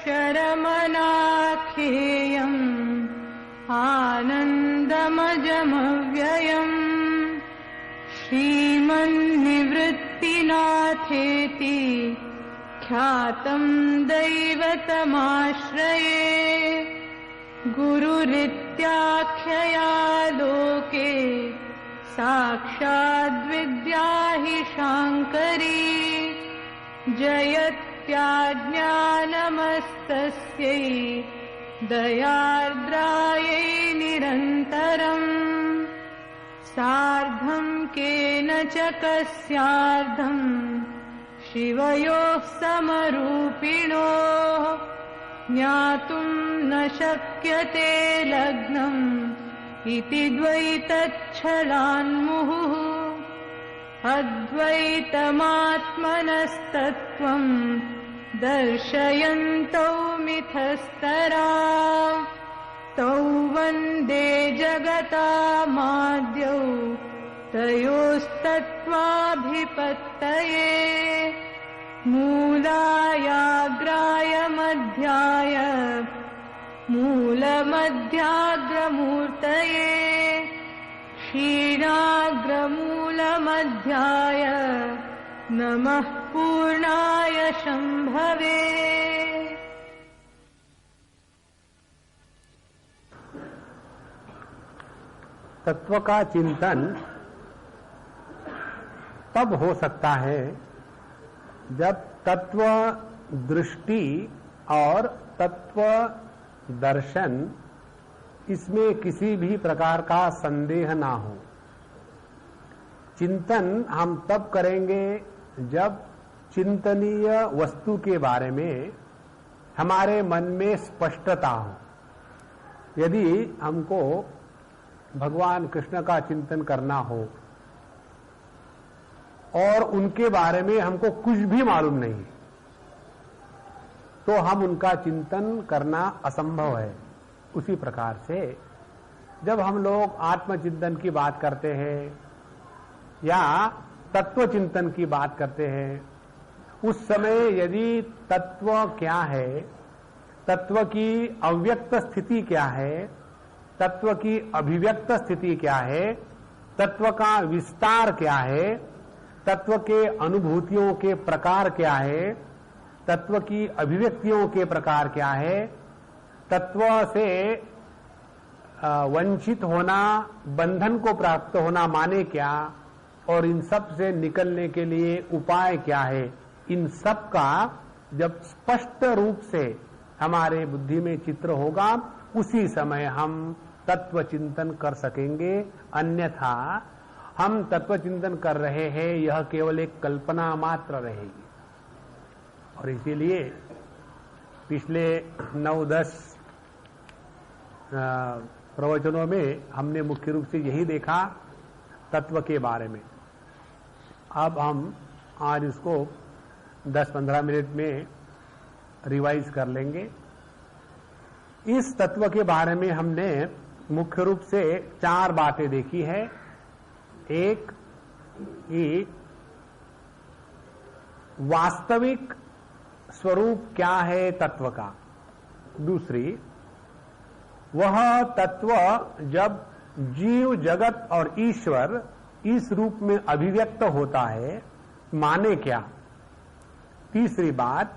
अक्षरमनाख्येयम् आनन्दमजमव्ययम् श्रीमन्निवृत्तिनाथेति ख्यातम् दैवतमाश्रये गुरुरित्याख्यया लोके साक्षाद्विद्या हि शाङ्करी जयत्याज्ञानमस्तस्यै दयार्द्रायै निरन्तरम् सार्धम् केन च कस्यार्धम् शिवयोः समरूपिणोः ज्ञातुम् न शक्यते लग्नम् इति द्वैतच्छलान्मुहुः अद्वैतमात्मनस्तत्त्वम् दर्शयन्तौ मिथस्तरा तौ वन्दे जगतामाद्यौ तयोस्तत्त्वाभिपत्तये मूलायाग्राय मध्याय मूलमध्याग्रमूर्तये क्षीणाग्रमूलमध्याय नमः पूर्णाय शम्भवे। तत्व का चिंतन तब हो सकता है जब तत्व दृष्टि और तत्व दर्शन इसमें किसी भी प्रकार का संदेह ना हो। चिंतन हम तब करेंगे जब चिंतनीय वस्तु के बारे में हमारे मन में स्पष्टता हो। यदि हमको भगवान कृष्ण का चिंतन करना हो और उनके बारे में हमको कुछ भी मालूम नहीं, तो हम उनका चिंतन करना असंभव है। उसी प्रकार से जब हम लोग आत्मचिंतन की बात करते हैं या तत्व चिंतन की बात करते हैं, उस समय यदि तत्व क्या है, तत्व की अव्यक्त स्थिति क्या है, तत्व की अभिव्यक्त स्थिति क्या है, तत्व का विस्तार क्या है, तत्व के अनुभूतियों के प्रकार क्या है, तत्व की अभिव्यक्तियों के प्रकार क्या है, तत्व से वंचित होना, बंधन को प्राप्त होना माने क्या, और इन सब से निकलने के लिए उपाय क्या है, इन सब का जब स्पष्ट रूप से हमारे बुद्धि में चित्र होगा, उसी समय हम तत्व चिंतन कर सकेंगे। अन्यथा हम तत्व चिंतन कर रहे हैं, यह केवल एक कल्पना मात्र रहेगी। और इसीलिए पिछले 9-10 प्रवचनों में हमने मुख्य रूप से यही देखा तत्व के बारे में। अब हम आज इसको 10-15 मिनट में रिवाइज कर लेंगे। इस तत्व के बारे में हमने मुख्य रूप से 4 बातें देखी है। एक, वास्तविक स्वरूप क्या है तत्व का। दूसरी, वह तत्व जब जीव जगत और ईश्वर इस रूप में अभिव्यक्त होता है माने क्या। तीसरी बात,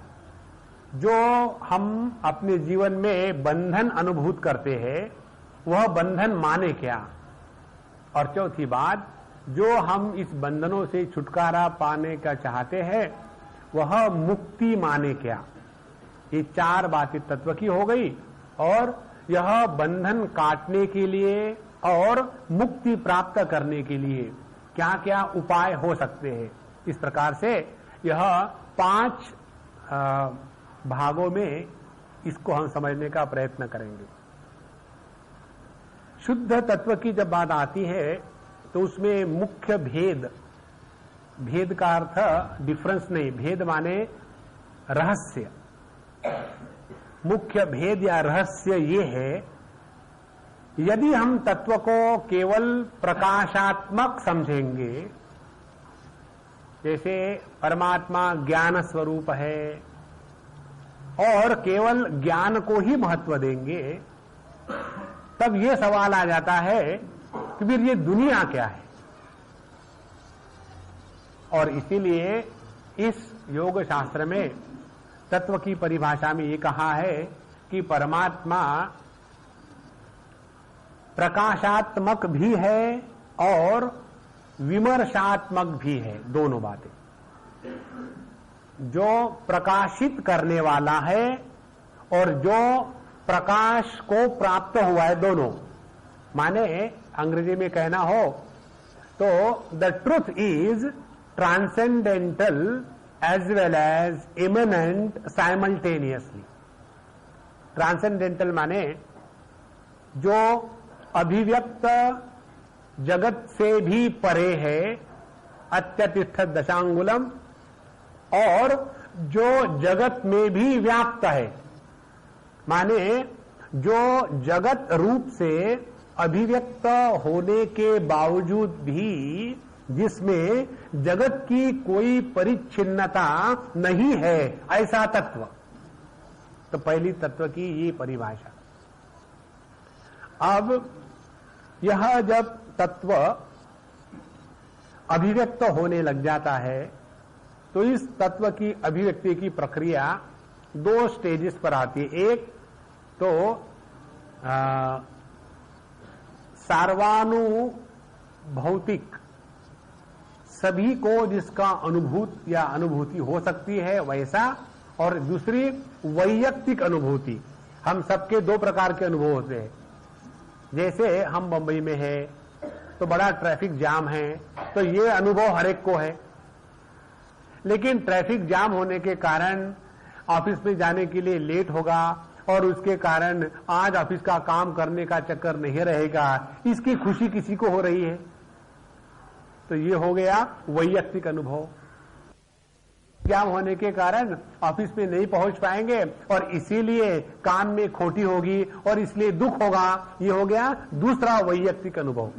जो हम अपने जीवन में बंधन अनुभूत करते हैं वह बंधन माने क्या। और चौथी बात, जो हम इस बंधनों से छुटकारा पाने का चाहते हैं वह मुक्ति माने क्या। ये 4 बातें तत्व की हो गई। और यह बंधन काटने के लिए और मुक्ति प्राप्त करने के लिए क्या क्या उपाय हो सकते हैं। इस प्रकार से यह 5 भागों में इसको हम समझने का प्रयत्न करेंगे। शुद्ध तत्व की जब बात आती है तो उसमें मुख्य भेद का अर्थ डिफरेंस नहीं, भेद माने रहस्य। मुख्य भेद या रहस्य ये है, यदि हम तत्व को केवल प्रकाशात्मक समझेंगे, जैसे परमात्मा ज्ञान स्वरूप है और केवल ज्ञान को ही महत्व देंगे, तब यह सवाल आ जाता है कि फिर ये दुनिया क्या है। और इसीलिए इस योग शास्त्र में तत्व की परिभाषा में ये कहा है कि परमात्मा प्रकाशात्मक भी है और विमर्शात्मक भी है, दोनों बातें। जो प्रकाशित करने वाला है और जो प्रकाश को प्राप्त हुआ है, दोनों। माने अंग्रेजी में कहना हो तो the truth is transcendental as well as immanent simultaneously. Transcendental माने जो अभिव्यक्त जगत से भी परे है, अत्यतिष्ठ दशांगुलम, और जो जगत में भी व्याप्त है, माने जो जगत रूप से अभिव्यक्त होने के बावजूद भी जिसमें जगत की कोई परिच्छिन्नता नहीं है, ऐसा तत्व। तो पहली तत्व की ये परिभाषा। अब यह जब तत्व अभिव्यक्त होने लग जाता है तो इस तत्व की अभिव्यक्ति की प्रक्रिया दो स्टेजेस पर आती है। एक तो सार्वानुभौतिक, सभी को जिसका अनुभूति हो सकती है वैसा, और दूसरी वैयक्तिक अनुभूति। हम सबके दो प्रकार के अनुभव होते हैं। जैसे हम बंबई में है तो बड़ा ट्रैफिक जाम है, तो ये अनुभव हर एक को है। लेकिन ट्रैफिक जाम होने के कारण ऑफिस में जाने के लिए लेट होगा और उसके कारण आज ऑफिस का काम करने का चक्कर नहीं रहेगा, इसकी खुशी किसी को हो रही है। तो ये हो गया वैयक्तिक अनुभव। जाम होने के कारण ऑफिस में नहीं पहुंच पाएंगे और इसीलिए काम में खोटी होगी और इसलिए दुख होगा, ये हो गया दूसरा वैयक्तिक अनुभव।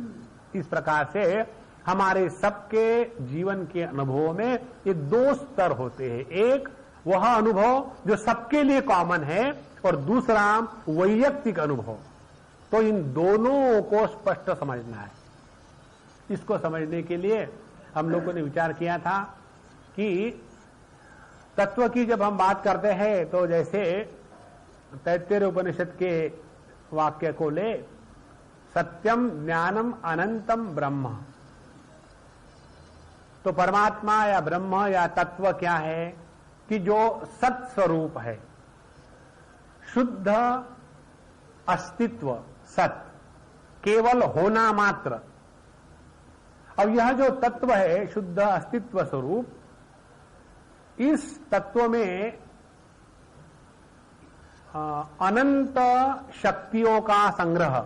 इस प्रकार से हमारे सबके जीवन के अनुभवों में ये दो स्तर होते हैं। एक वह अनुभव जो सबके लिए कॉमन है और दूसरा वैयक्तिक अनुभव। तो इन दोनों को स्पष्ट समझना है। इसको समझने के लिए हम लोगों ने विचार किया था कि तत्व की जब हम बात करते हैं तो जैसे तैत्तिरीय उपनिषद के वाक्य को ले, सत्यम ज्ञानम अनंतम ब्रह्म। तो परमात्मा या ब्रह्म या तत्व क्या है कि जो सत स्वरूप है, शुद्ध अस्तित्व, सत, केवल होना मात्र। अब यह जो तत्व है शुद्ध अस्तित्व स्वरूप, इस तत्व में अनंत शक्तियों का संग्रह,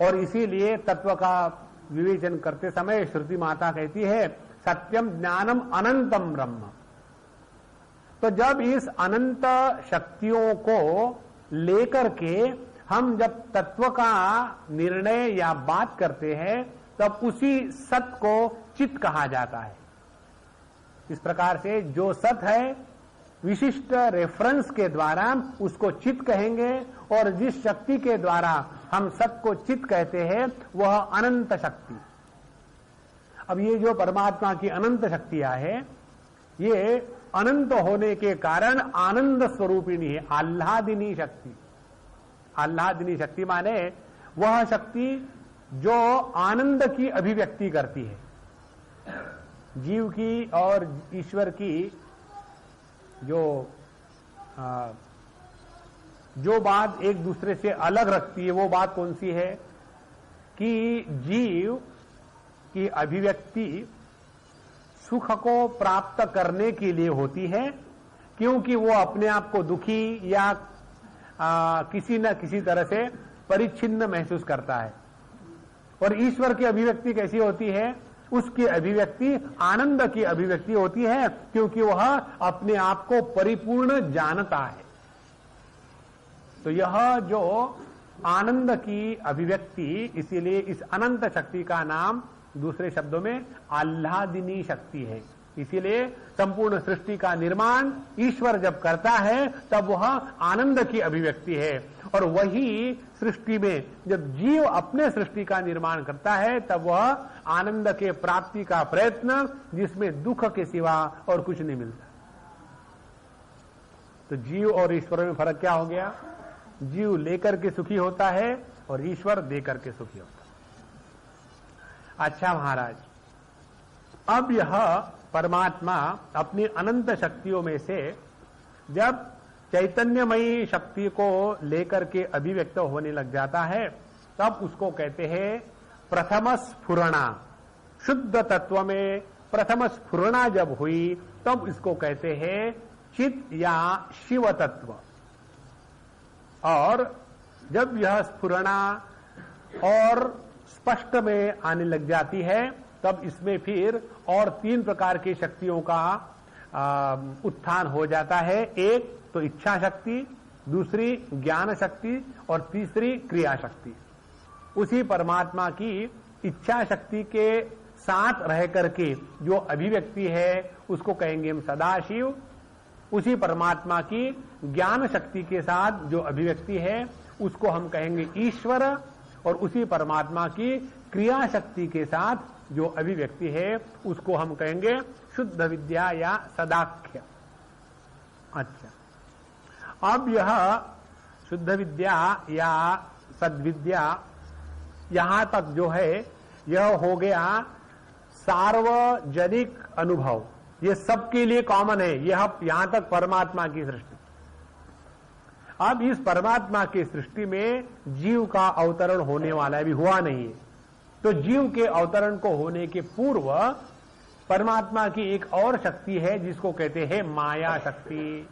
और इसीलिए तत्व का विवेचन करते समय श्रुति माता कहती है सत्यम ज्ञानम अनंतम ब्रह्म। तो जब इस अनंत शक्तियों को लेकर के हम जब तत्व का निर्णय या बात करते हैं तब उसी सत को चित कहा जाता है। इस प्रकार से जो सत है विशिष्ट रेफरेंस के द्वारा उसको चित कहेंगे, और जिस शक्ति के द्वारा हम सत को चित कहते हैं वह अनंत शक्ति। अब ये जो परमात्मा की अनंत शक्तियां है, ये अनंत होने के कारण आनंद स्वरूपिणी है, आह्लादिनी शक्ति। आह्लादिनी शक्ति माने वह शक्ति जो आनंद की अभिव्यक्ति करती है। जीव की और ईश्वर की जो बात एक दूसरे से अलग रखती है वो बात कौन सी है कि जीव की अभिव्यक्ति सुख को प्राप्त करने के लिए होती है, क्योंकि वो अपने आप को दुखी या किसी न किसी तरह से परिच्छिन्न महसूस करता है। और ईश्वर की अभिव्यक्ति कैसी होती है? उसकी अभिव्यक्ति आनंद की अभिव्यक्ति होती है, क्योंकि वह अपने आप को परिपूर्ण जानता है। तो यह जो आनंद की अभिव्यक्ति, इसीलिए इस अनंत शक्ति का नाम दूसरे शब्दों में आह्लादिनी शक्ति है। इसीलिए संपूर्ण सृष्टि का निर्माण ईश्वर जब करता है तब वह आनंद की अभिव्यक्ति है, और वही सृष्टि में जब जीव अपने सृष्टि का निर्माण करता है तब वह आनंद के प्राप्ति का प्रयत्न, जिसमें दुख के सिवा और कुछ नहीं मिलता। तो जीव और ईश्वर में फर्क क्या हो गया? जीव लेकर के सुखी होता है और ईश्वर देकर के सुखी होता है। अच्छा महाराज, अब यह परमात्मा अपनी अनंत शक्तियों में से जब चैतन्यमयी शक्ति को लेकर के अभिव्यक्त होने लग जाता है तब उसको कहते हैं प्रथम स्फुरणा। शुद्ध तत्व में प्रथम स्फुरणा जब हुई तब इसको कहते हैं चित या शिव तत्व। और जब यह स्फुरणा और स्पष्ट में आने लग जाती है तब इसमें फिर और 3 प्रकार की शक्तियों का उत्थान हो जाता है। एक तो इच्छा शक्ति, दूसरी ज्ञान शक्ति और तीसरी क्रिया शक्ति। उसी परमात्मा की इच्छा शक्ति के साथ रह करके जो अभिव्यक्ति है उसको कहेंगे हम सदाशिव। उसी परमात्मा की ज्ञान शक्ति के साथ जो अभिव्यक्ति है उसको हम कहेंगे ईश्वर, और उसी परमात्मा की क्रिया शक्ति के साथ जो अभिव्यक्ति है उसको हम कहेंगे शुद्ध विद्या या सदाख्य। अच्छा, अब यह शुद्ध विद्या या सद्विद्या यहां तक जो है यह हो गया सार्वजनिक अनुभव, ये सबके लिए कॉमन है। यह यहां तक परमात्मा की सृष्टि। अब इस परमात्मा की सृष्टि में जीव का अवतरण होने वाला भी हुआ नहीं है। तो जीव के अवतरण को होने के पूर्व परमात्मा की एक और शक्ति है जिसको कहते हैं माया शक्ति।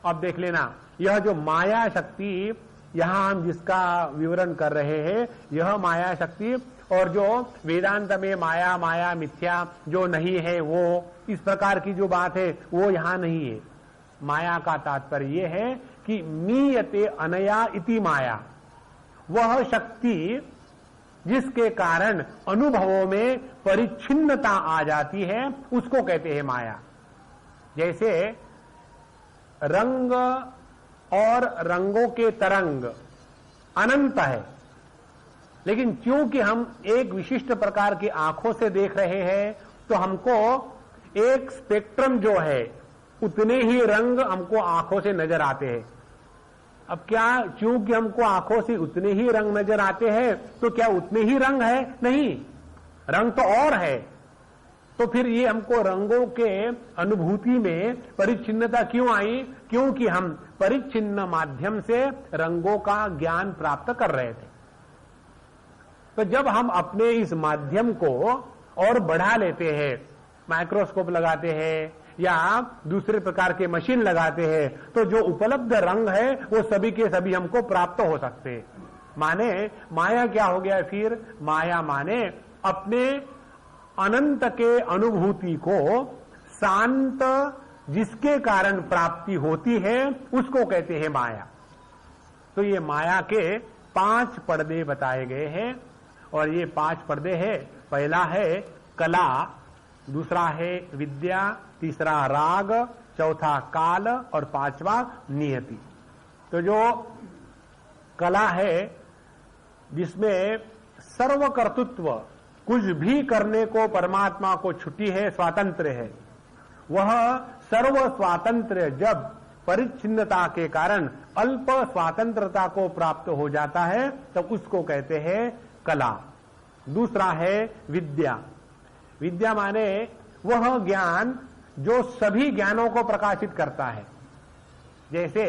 अब देख लेना, यह जो माया शक्ति यहां हम जिसका विवरण कर रहे हैं, यह माया शक्ति और जो वेदांत में माया माया मिथ्या जो नहीं है वो, इस प्रकार की जो बात है वो यहां नहीं है। माया का तात्पर्य यह है कि मीयते अनया इति माया, वह शक्ति जिसके कारण अनुभवों में परिच्छिन्नता आ जाती है उसको कहते हैं माया। जैसे रंग और रंगों के तरंग अनंत है, लेकिन क्योंकि हम एक विशिष्ट प्रकार की आंखों से देख रहे हैं तो हमको एक स्पेक्ट्रम जो है उतने ही रंग हमको आंखों से नजर आते हैं। अब क्या क्योंकि हमको आंखों से उतने ही रंग नजर आते हैं तो क्या उतने ही रंग है? नहीं, रंग तो और है। तो फिर ये हमको रंगों के अनुभूति में परिच्छिन्नता क्यों आई? क्योंकि हम परिच्छिन्न माध्यम से रंगों का ज्ञान प्राप्त कर रहे थे। तो जब हम अपने इस माध्यम को और बढ़ा लेते हैं, माइक्रोस्कोप लगाते हैं या दूसरे प्रकार के मशीन लगाते हैं, तो जो उपलब्ध रंग है वो सभी के सभी हमको प्राप्त हो सकते हैं। माने माया क्या हो गया फिर? माया माने अपने अनंत के अनुभूति को शांत जिसके कारण प्राप्ति होती है उसको कहते हैं माया। तो ये माया के 5 पर्दे बताए गए हैं और ये 5 पर्दे हैं। पहला है कला, दूसरा है विद्या, तीसरा राग, चौथा काल और 5वां नियति। तो जो कला है जिसमें सर्वकर्तृत्व, कुछ भी करने को परमात्मा को छुट्टी है, स्वातंत्र है, वह सर्व स्वातंत्र जब परिच्छिन्नता के कारण अल्प स्वतंत्रता को प्राप्त हो जाता है तब उसको कहते हैं कला। दूसरा है विद्या। विद्या माने वह ज्ञान जो सभी ज्ञानों को प्रकाशित करता है। जैसे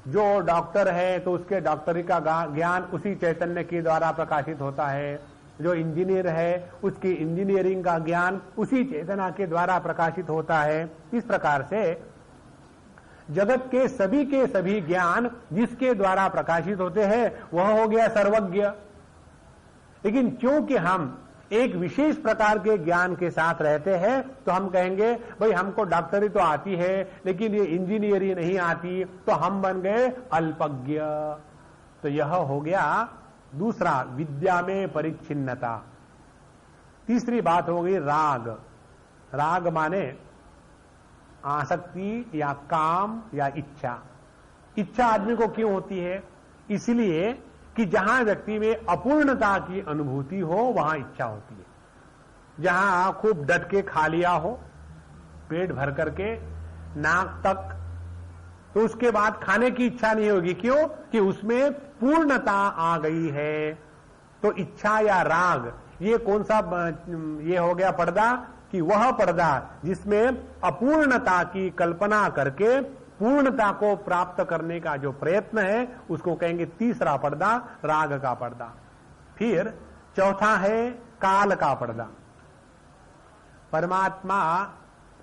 जो डॉक्टर है तो उसके डॉक्टरी का ज्ञान उसी चैतन्य के द्वारा प्रकाशित होता है। जो इंजीनियर है उसकी इंजीनियरिंग का ज्ञान उसी चेतना के द्वारा प्रकाशित होता है। इस प्रकार से जगत के सभी ज्ञान जिसके द्वारा प्रकाशित होते हैं वह हो गया सर्वज्ञ। लेकिन क्योंकि हम एक विशेष प्रकार के ज्ञान के साथ रहते हैं तो हम कहेंगे भाई हमको डॉक्टरी तो आती है लेकिन ये इंजीनियरिंग नहीं आती, तो हम बन गए अल्पज्ञ। तो यह हो गया दूसरा, विद्या में परिच्छिन्नता। तीसरी बात हो गई राग। राग माने आसक्ति या काम या इच्छा। इच्छा आदमी को क्यों होती है? इसलिए कि जहां व्यक्ति में अपूर्णता की अनुभूति हो वहां इच्छा होती है। जहां खूब डट के खा लिया हो पेट भर करके नाक तक, तो उसके बाद खाने की इच्छा नहीं होगी। क्यों? कि उसमें पूर्णता आ गई है। तो इच्छा या राग ये कौन सा ये हो गया पर्दा? कि वह पर्दा जिसमें अपूर्णता की कल्पना करके पूर्णता को प्राप्त करने का जो प्रयत्न है उसको कहेंगे तीसरा पर्दा, राग का पर्दा। फिर चौथा है काल का पर्दा। परमात्मा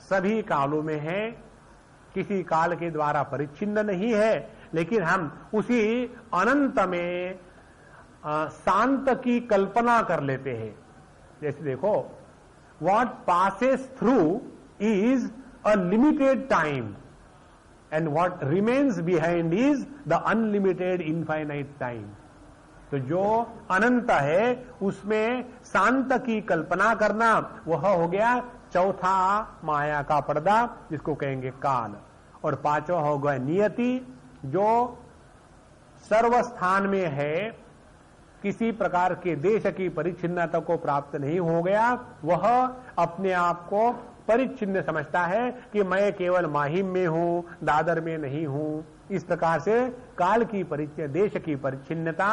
सभी कालों में है, किसी काल के द्वारा परिच्छिन्न नहीं है, लेकिन हम उसी अनंत में शांत की कल्पना कर लेते हैं। जैसे देखो, what passes through is a limited time and what remains behind is the unlimited infinite time. तो जो अनंत है उसमें शांत की कल्पना करना, वह हो गया चौथा माया का पर्दा, जिसको कहेंगे काल। और पांचवा हो गया नियति, जो सर्वस्थान में है, किसी प्रकार के देश की परिच्छिन्नता को प्राप्त नहीं हो गया, वह अपने आप को परिच्छिन्न समझता है कि मैं केवल माहिम में हूं, दादर में नहीं हूं। इस प्रकार से काल की परिच्छिन्न, देश की परिच्छिन्नता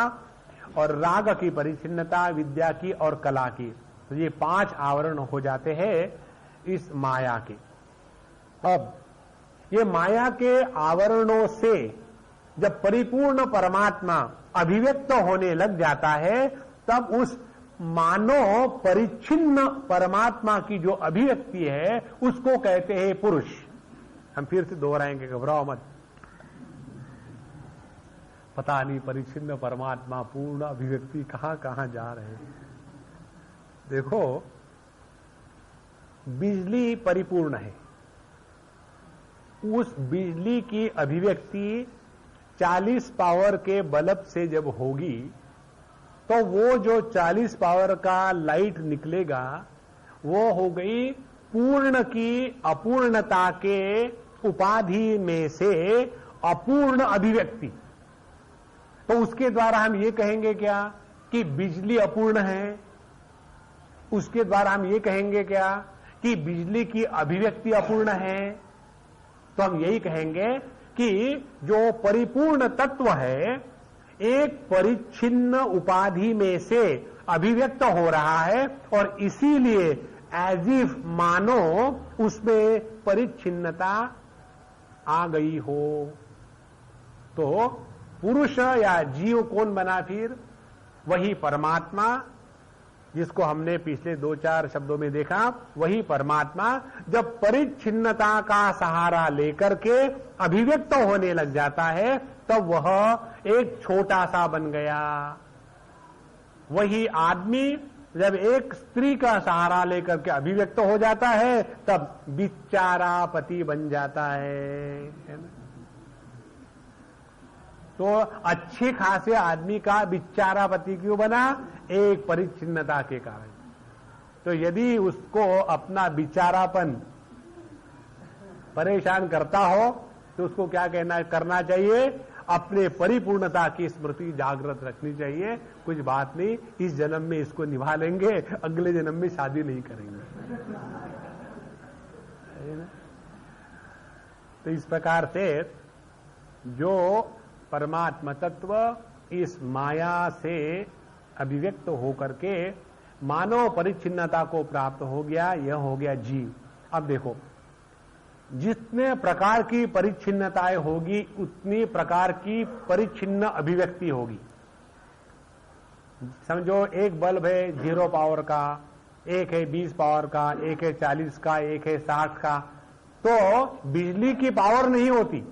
और राग की परिच्छिन्नता, विद्या की और कला की, तो ये 5 आवरण हो जाते हैं इस माया के। अब ये माया के आवरणों से जब परिपूर्ण परमात्मा अभिव्यक्त होने लग जाता है, तब उस मानव परिच्छिन्न परमात्मा की जो अभिव्यक्ति है उसको कहते हैं पुरुष। हम फिर से दोहराएंगे, घबराओ मत। पता नहीं परिच्छिन्न परमात्मा पूर्ण अभिव्यक्ति कहां कहां जा रहे हैं। देखो, बिजली परिपूर्ण है, उस बिजली की अभिव्यक्ति 40 पावर के बल्ब से जब होगी, तो वो जो 40 पावर का लाइट निकलेगा वो हो गई पूर्ण की अपूर्णता के उपाधि में से अपूर्ण अभिव्यक्ति। तो उसके द्वारा हम ये कहेंगे क्या कि बिजली अपूर्ण है? उसके द्वारा हम ये कहेंगे क्या कि बिजली की अभिव्यक्ति अपूर्ण है? तो हम यही कहेंगे कि जो परिपूर्ण तत्व है एक परिच्छिन्न उपाधि में से अभिव्यक्त हो रहा है, और इसीलिए एज इफ मानो उसमें परिच्छिन्नता आ गई हो। तो पुरुष या जीव कौन बना? फिर वही परमात्मा, जिसको हमने पिछले 2-4 शब्दों में देखा। वही परमात्मा जब परिच्छिन्नता का सहारा लेकर के अभिव्यक्त होने लग जाता है, तब वह एक छोटा सा बन गया। वही आदमी जब एक स्त्री का सहारा लेकर के अभिव्यक्त हो जाता है, तब बिचारा पति बन जाता है ना? तो अच्छे खासे आदमी का बिचारा पति क्यों बना? एक परिच्छिन्नता के कारण। तो यदि उसको अपना बिचारापन परेशान करता हो तो उसको क्या करना चाहिए? अपने परिपूर्णता की स्मृति जागृत रखनी चाहिए। कुछ बात नहीं, इस जन्म में इसको निभा लेंगे, अगले जन्म में शादी नहीं करेंगे। तो इस प्रकार से जो परमात्मा तत्व इस माया से अभिव्यक्त होकर के मानव परिच्छिन्नता को प्राप्त हो गया, यह हो गया जीव। अब देखो, जितने प्रकार की परिच्छिन्नताएं होगी उतनी प्रकार की परिच्छिन्न अभिव्यक्ति होगी। समझो एक बल्ब है 0 पावर का, एक है 20 पावर का, एक है 40 का, एक है 60 का। तो बिजली की पावर नहीं होती।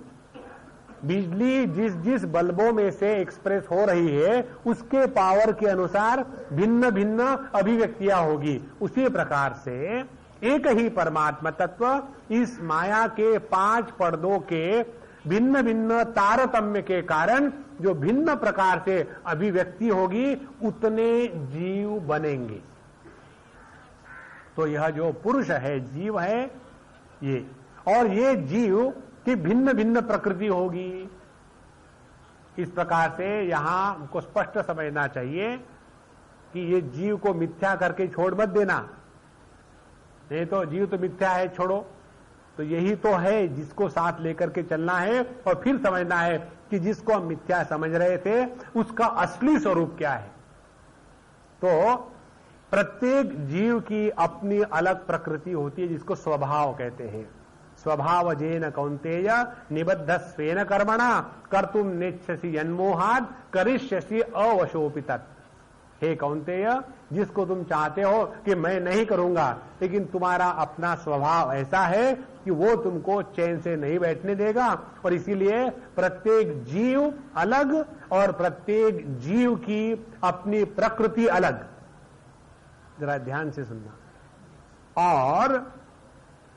बिजली जिस जिस बल्बों में से एक्सप्रेस हो रही है उसके पावर के अनुसार भिन्न भिन्न अभिव्यक्तियां होगी। उसी प्रकार से एक ही परमात्मा तत्व इस माया के 5 पर्दों के भिन्न भिन्न तारतम्य के कारण जो भिन्न प्रकार से अभिव्यक्ति होगी, उतने जीव बनेंगे। तो यह जो पुरुष है, जीव है ये, और ये जीव की भिन्न भिन्न प्रकृति होगी। इस प्रकार से यहां हमको स्पष्ट समझना चाहिए कि ये जीव को मिथ्या करके छोड़ मत देना, नहीं तो जीव तो मिथ्या है, छोड़ो। तो यही तो है जिसको साथ लेकर के चलना है, और फिर समझना है कि जिसको हम मिथ्या समझ रहे थे उसका असली स्वरूप क्या है। तो प्रत्येक जीव की अपनी अलग प्रकृति होती है, जिसको स्वभाव कहते हैं। स्वभावजेन कौन्तेय निबद्धस्वेन कर्मणा कर्तुम नेच्छसि यन्मोहात् करिष्यसि अवशोऽपि तत्। हे कौन्तेय, जिसको तुम चाहते हो कि मैं नहीं करूंगा, लेकिन तुम्हारा अपना स्वभाव ऐसा है कि वो तुमको चैन से नहीं बैठने देगा, और इसीलिए प्रत्येक जीव अलग और प्रत्येक जीव की अपनी प्रकृति अलग। जरा ध्यान से सुनना। और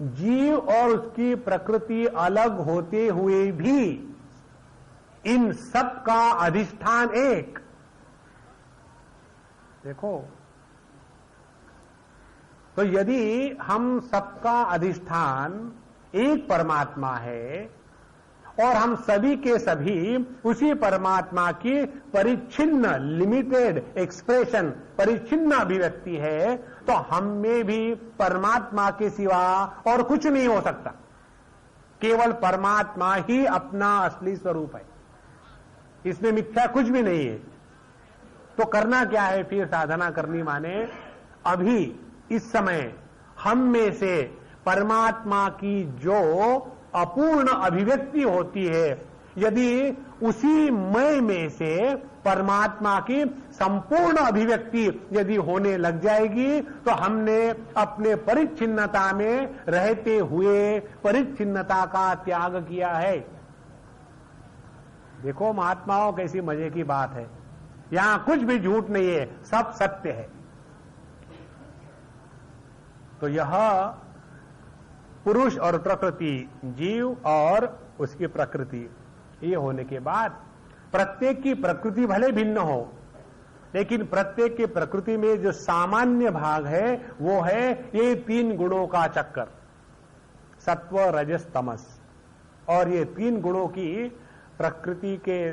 जीव और उसकी प्रकृति अलग होते हुए भी इन सब का अधिष्ठान एक। देखो, तो यदि हम सबका अधिष्ठान एक परमात्मा है और हम सभी के सभी उसी परमात्मा की परिच्छिन्न लिमिटेड एक्सप्रेशन, परिच्छिन्न अभिव्यक्ति है, तो हम में भी परमात्मा के सिवा और कुछ नहीं हो सकता। केवल परमात्मा ही अपना असली स्वरूप है, इसमें मिथ्या कुछ भी नहीं है। तो करना क्या है फिर? साधना करनी माने अभी इस समय हम में से परमात्मा की जो अपूर्ण अभिव्यक्ति होती है, यदि उसी मैं में से परमात्मा की संपूर्ण अभिव्यक्ति यदि होने लग जाएगी, तो हमने अपने परिच्छिन्नता में रहते हुए परिच्छिन्नता का त्याग किया है। देखो महात्माओं, कैसी मजे की बात है। यहां कुछ भी झूठ नहीं है, सब सत्य है। तो यह पुरुष और प्रकृति, जीव और उसकी प्रकृति, ये होने के बाद प्रत्येक की प्रकृति भले भिन्न हो, लेकिन प्रत्येक की प्रकृति में जो सामान्य भाग है वो है ये तीन गुणों का चक्कर, सत्व रजस तमस। और ये तीन गुणों की प्रकृति के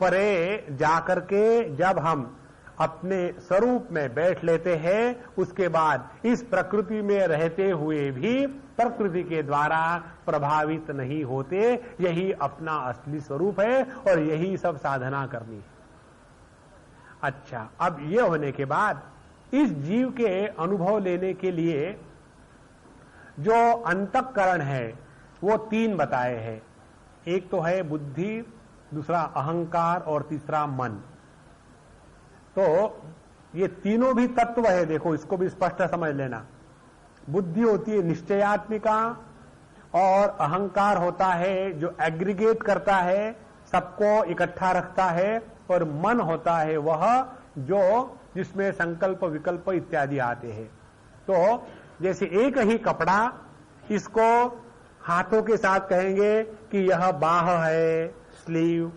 परे जाकर के जब हम अपने स्वरूप में बैठ लेते हैं, उसके बाद इस प्रकृति में रहते हुए भी प्रकृति के द्वारा प्रभावित नहीं होते। यही अपना असली स्वरूप है और यही सब साधना करनी है। अच्छा, अब ये होने के बाद इस जीव के अनुभव लेने के लिए जो अंतःकरण है वो तीन बताए हैं। एक तो है बुद्धि, दूसरा अहंकार और तीसरा मन। तो ये तीनों भी तत्व है, देखो इसको भी स्पष्ट समझ लेना। बुद्धि होती है निश्चयात्मिका, और अहंकार होता है जो एग्रीगेट करता है, सबको इकट्ठा रखता है, और मन होता है वह जो जिसमें संकल्प विकल्प इत्यादि आते हैं। तो जैसे एक ही कपड़ा, इसको हाथों के साथ कहेंगे कि यह बाह है, स्लीव।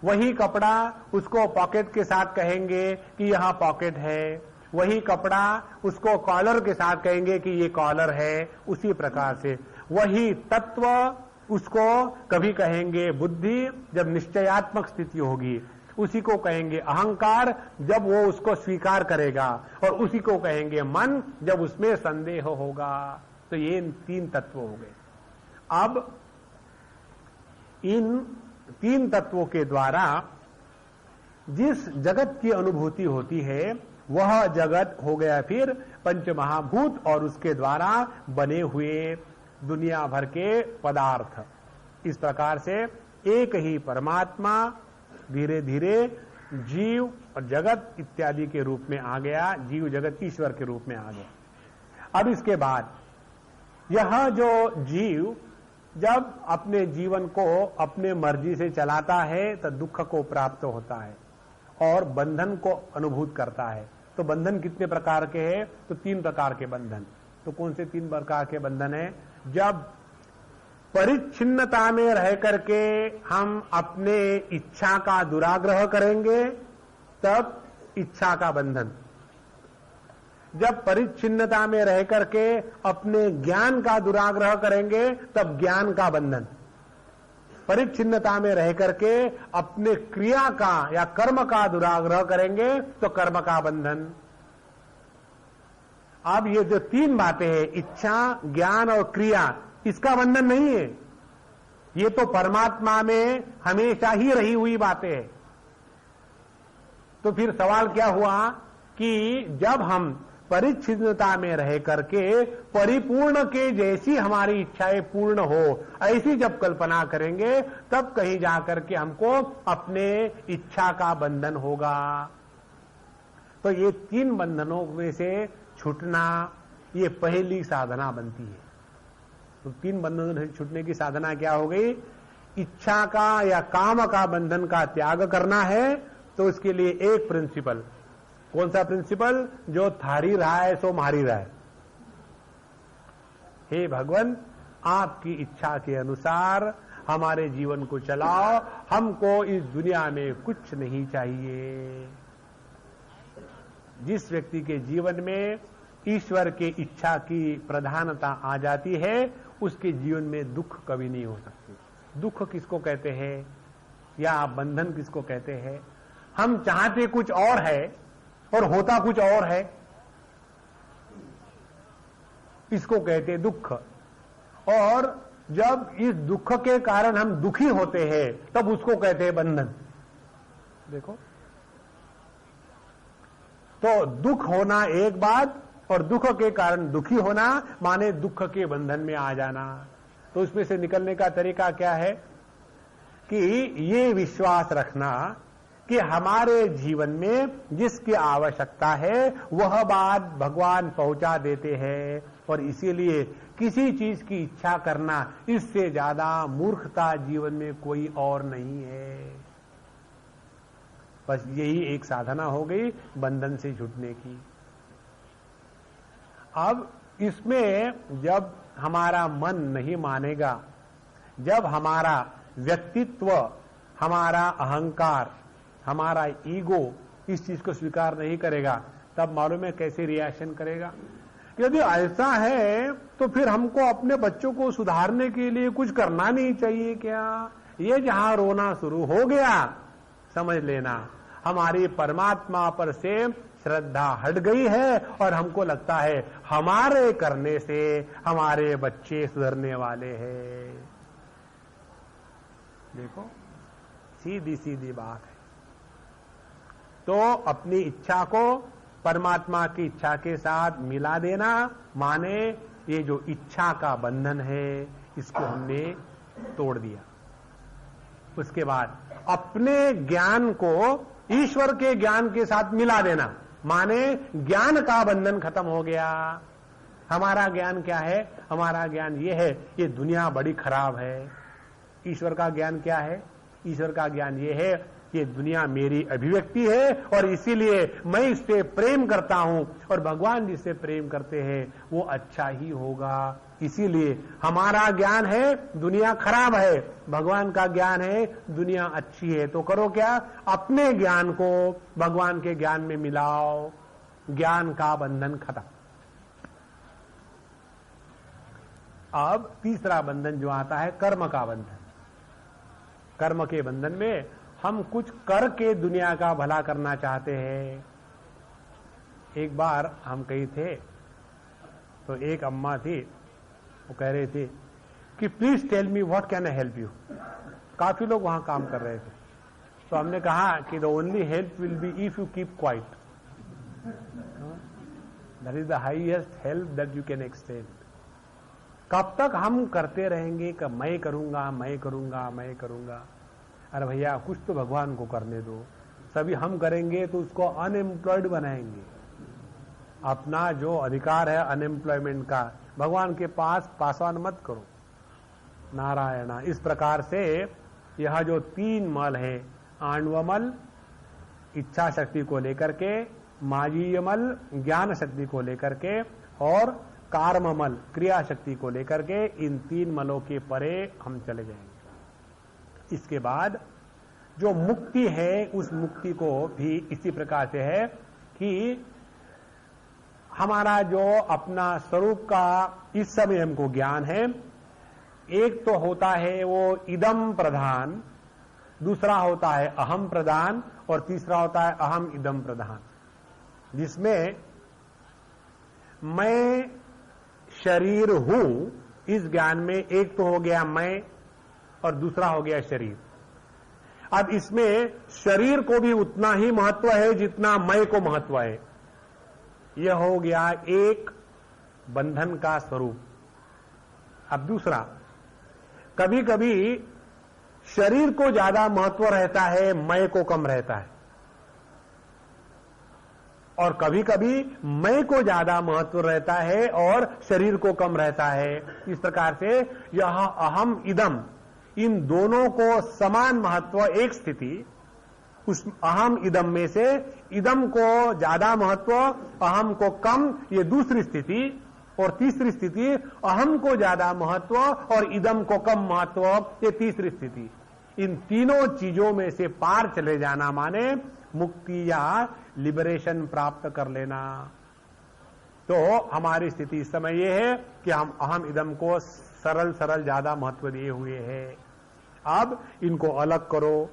वही कपड़ा उसको पॉकेट के साथ कहेंगे कि यह पॉकेट है। वही कपड़ा उसको कॉलर के साथ कहेंगे कि ये कॉलर है। उसी प्रकार से वही तत्व उसको कभी कहेंगे बुद्धि जब निश्चयात्मक स्थिति होगी, उसी को कहेंगे अहंकार जब वो उसको स्वीकार करेगा, और उसी को कहेंगे मन जब उसमें संदेह होगा। तो ये तीन तत्व हो गए। अब इन तीन तत्वों के द्वारा जिस जगत की अनुभूति होती है वह जगत हो गया फिर पंचमहाभूत और उसके द्वारा बने हुए दुनिया भर के पदार्थ। इस प्रकार से एक ही परमात्मा धीरे धीरे जीव और जगत इत्यादि के रूप में आ गया, जीव जगत ईश्वर के रूप में आ गया। अब इसके बाद यह जो जीव जब अपने जीवन को अपने मर्जी से चलाता है तो दुख को प्राप्त होता है और बंधन को अनुभूत करता है। तो बंधन कितने प्रकार के हैं? तो तीन प्रकार के बंधन। तो कौन से तीन प्रकार के बंधन है? जब परिच्छिन्नता में रह करके हम अपने इच्छा का दुराग्रह करेंगे तब इच्छा का बंधन। जब परिच्छिन्नता में रह करके अपने ज्ञान का दुराग्रह करेंगे तब ज्ञान का बंधन, परिच्छिन्नता में रह करके अपने क्रिया का या कर्म का दुराग्रह करेंगे तो कर्म का बंधन। अब ये जो तीन बातें हैं, इच्छा, ज्ञान और क्रिया, इसका बंधन नहीं है, ये तो परमात्मा में हमेशा ही रही हुई बातें हैं। तो फिर सवाल क्या हुआ कि जब हम परिच्छिन्नता में रह करके परिपूर्ण के जैसी हमारी इच्छाएं पूर्ण हो, ऐसी जब कल्पना करेंगे तब कहीं जाकर के हमको अपने इच्छा का बंधन होगा। तो ये तीन बंधनों में से छूटना, ये पहली साधना बनती है। तो तीन बंधनों से छूटने की साधना क्या हो गई? इच्छा का या काम का बंधन का त्याग करना है। तो उसके लिए एक प्रिंसिपल, कौन सा प्रिंसिपल? जो थारी रहा है सो मारी रहा है। हे भगवान, आपकी इच्छा के अनुसार हमारे जीवन को चलाओ, हमको इस दुनिया में कुछ नहीं चाहिए। जिस व्यक्ति के जीवन में ईश्वर के इच्छा की प्रधानता आ जाती है, उसके जीवन में दुख कभी नहीं हो सकती। दुख किसको कहते हैं या बंधन किसको कहते हैं? हम चाहते कुछ और है और होता कुछ और है, इसको कहते हैं दुख। और जब इस दुख के कारण हम दुखी होते हैं तब उसको कहते हैं बंधन। देखो, तो दुख होना एक बात और दुख के कारण दुखी होना माने दुख के बंधन में आ जाना। तो उसमें से निकलने का तरीका क्या है कि ये विश्वास रखना कि हमारे जीवन में जिसकी आवश्यकता है वह बात भगवान पहुंचा देते हैं, और इसीलिए किसी चीज की इच्छा करना इससे ज्यादा मूर्खता जीवन में कोई और नहीं है। बस यही एक साधना हो गई बंधन से छूटने की। अब इसमें जब हमारा मन नहीं मानेगा, जब हमारा व्यक्तित्व, हमारा अहंकार, हमारा ईगो इस चीज को स्वीकार नहीं करेगा, तब मालूम है कैसे रिएक्शन करेगा। यदि ऐसा है तो फिर हमको अपने बच्चों को सुधारने के लिए कुछ करना नहीं चाहिए क्या? ये जहां रोना शुरू हो गया, समझ लेना हमारी परमात्मा पर से श्रद्धा हट गई है और हमको लगता है हमारे करने से हमारे बच्चे सुधरने वाले हैं। देखो, सीधी सीधी बात है। तो अपनी इच्छा को परमात्मा की इच्छा के साथ मिला देना माने ये जो इच्छा का बंधन है इसको हमने तोड़ दिया। उसके बाद अपने ज्ञान को ईश्वर के ज्ञान के साथ मिला देना माने ज्ञान का बंधन खत्म हो गया। हमारा ज्ञान क्या है? हमारा ज्ञान ये है ये दुनिया बड़ी खराब है। ईश्वर का ज्ञान क्या है? ईश्वर का ज्ञान ये है ये दुनिया मेरी अभिव्यक्ति है और इसीलिए मैं इससे प्रेम करता हूं, और भगवान जिससे प्रेम करते हैं वो अच्छा ही होगा। इसीलिए हमारा ज्ञान है दुनिया खराब है, भगवान का ज्ञान है दुनिया अच्छी है। तो करो क्या? अपने ज्ञान को भगवान के ज्ञान में मिलाओ, ज्ञान का बंधन खत्म। अब तीसरा बंधन जो आता है कर्म का बंधन। कर्म के बंधन में हम कुछ करके दुनिया का भला करना चाहते हैं। एक बार हम कहीं थे तो एक अम्मा थी, वो कह रही थी कि please tell me what can I help you. काफी लोग वहां काम कर रहे थे, तो हमने कहा कि the only help will be if you keep quiet, that is the highest help that you can extend. कब तक हम करते रहेंगे कि मैं करूंगा मैं करूंगा मैं करूंगा? अरे भैया कुछ तो भगवान को करने दो। सभी हम करेंगे तो उसको अनएम्प्लॉयड बनाएंगे। अपना जो अधिकार है अनएम्प्लॉयमेंट का भगवान के पास पासवान मत करो। नारायणा। इस प्रकार से यह जो तीन मल है, आणवमल इच्छा शक्ति को लेकर के, माजीयमल ज्ञान शक्ति को लेकर के, और कार्ममल क्रिया शक्ति को लेकर के, इन तीन मलों के परे हम चले जाएंगे। इसके बाद जो मुक्ति है उस मुक्ति को भी इसी प्रकार से है कि हमारा जो अपना स्वरूप का इस समय हमको ज्ञान है, एक तो होता है वो इदम प्रधान, दूसरा होता है अहम प्रधान और तीसरा होता है अहम इदम प्रधान, जिसमें मैं शरीर हूं इस ज्ञान में एक तो हो गया मैं और दूसरा हो गया शरीर। अब इसमें शरीर को भी उतना ही महत्व है जितना मैं को महत्व है। यह हो गया एक बंधन का स्वरूप। अब दूसरा, कभी कभी शरीर को ज्यादा महत्व रहता है, मैं को कम रहता है, और कभी कभी मैं को ज्यादा महत्व रहता है और शरीर को कम रहता है। इस प्रकार से यह अहम इदम, इन दोनों को समान महत्व एक स्थिति, उस अहम इदम में से इदम को ज्यादा महत्व, अहम को कम, ये दूसरी स्थिति, और तीसरी स्थिति अहम को ज्यादा महत्व और इदम को कम महत्व, ये तीसरी स्थिति। इन तीनों चीजों में से पार चले जाना माने मुक्ति या लिबरेशन प्राप्त कर लेना। तो हमारी स्थिति इस समय यह है कि हम अहम इदम को सरल सरल ज्यादा महत्व दिए हुए हैं। अब इनको अलग करो,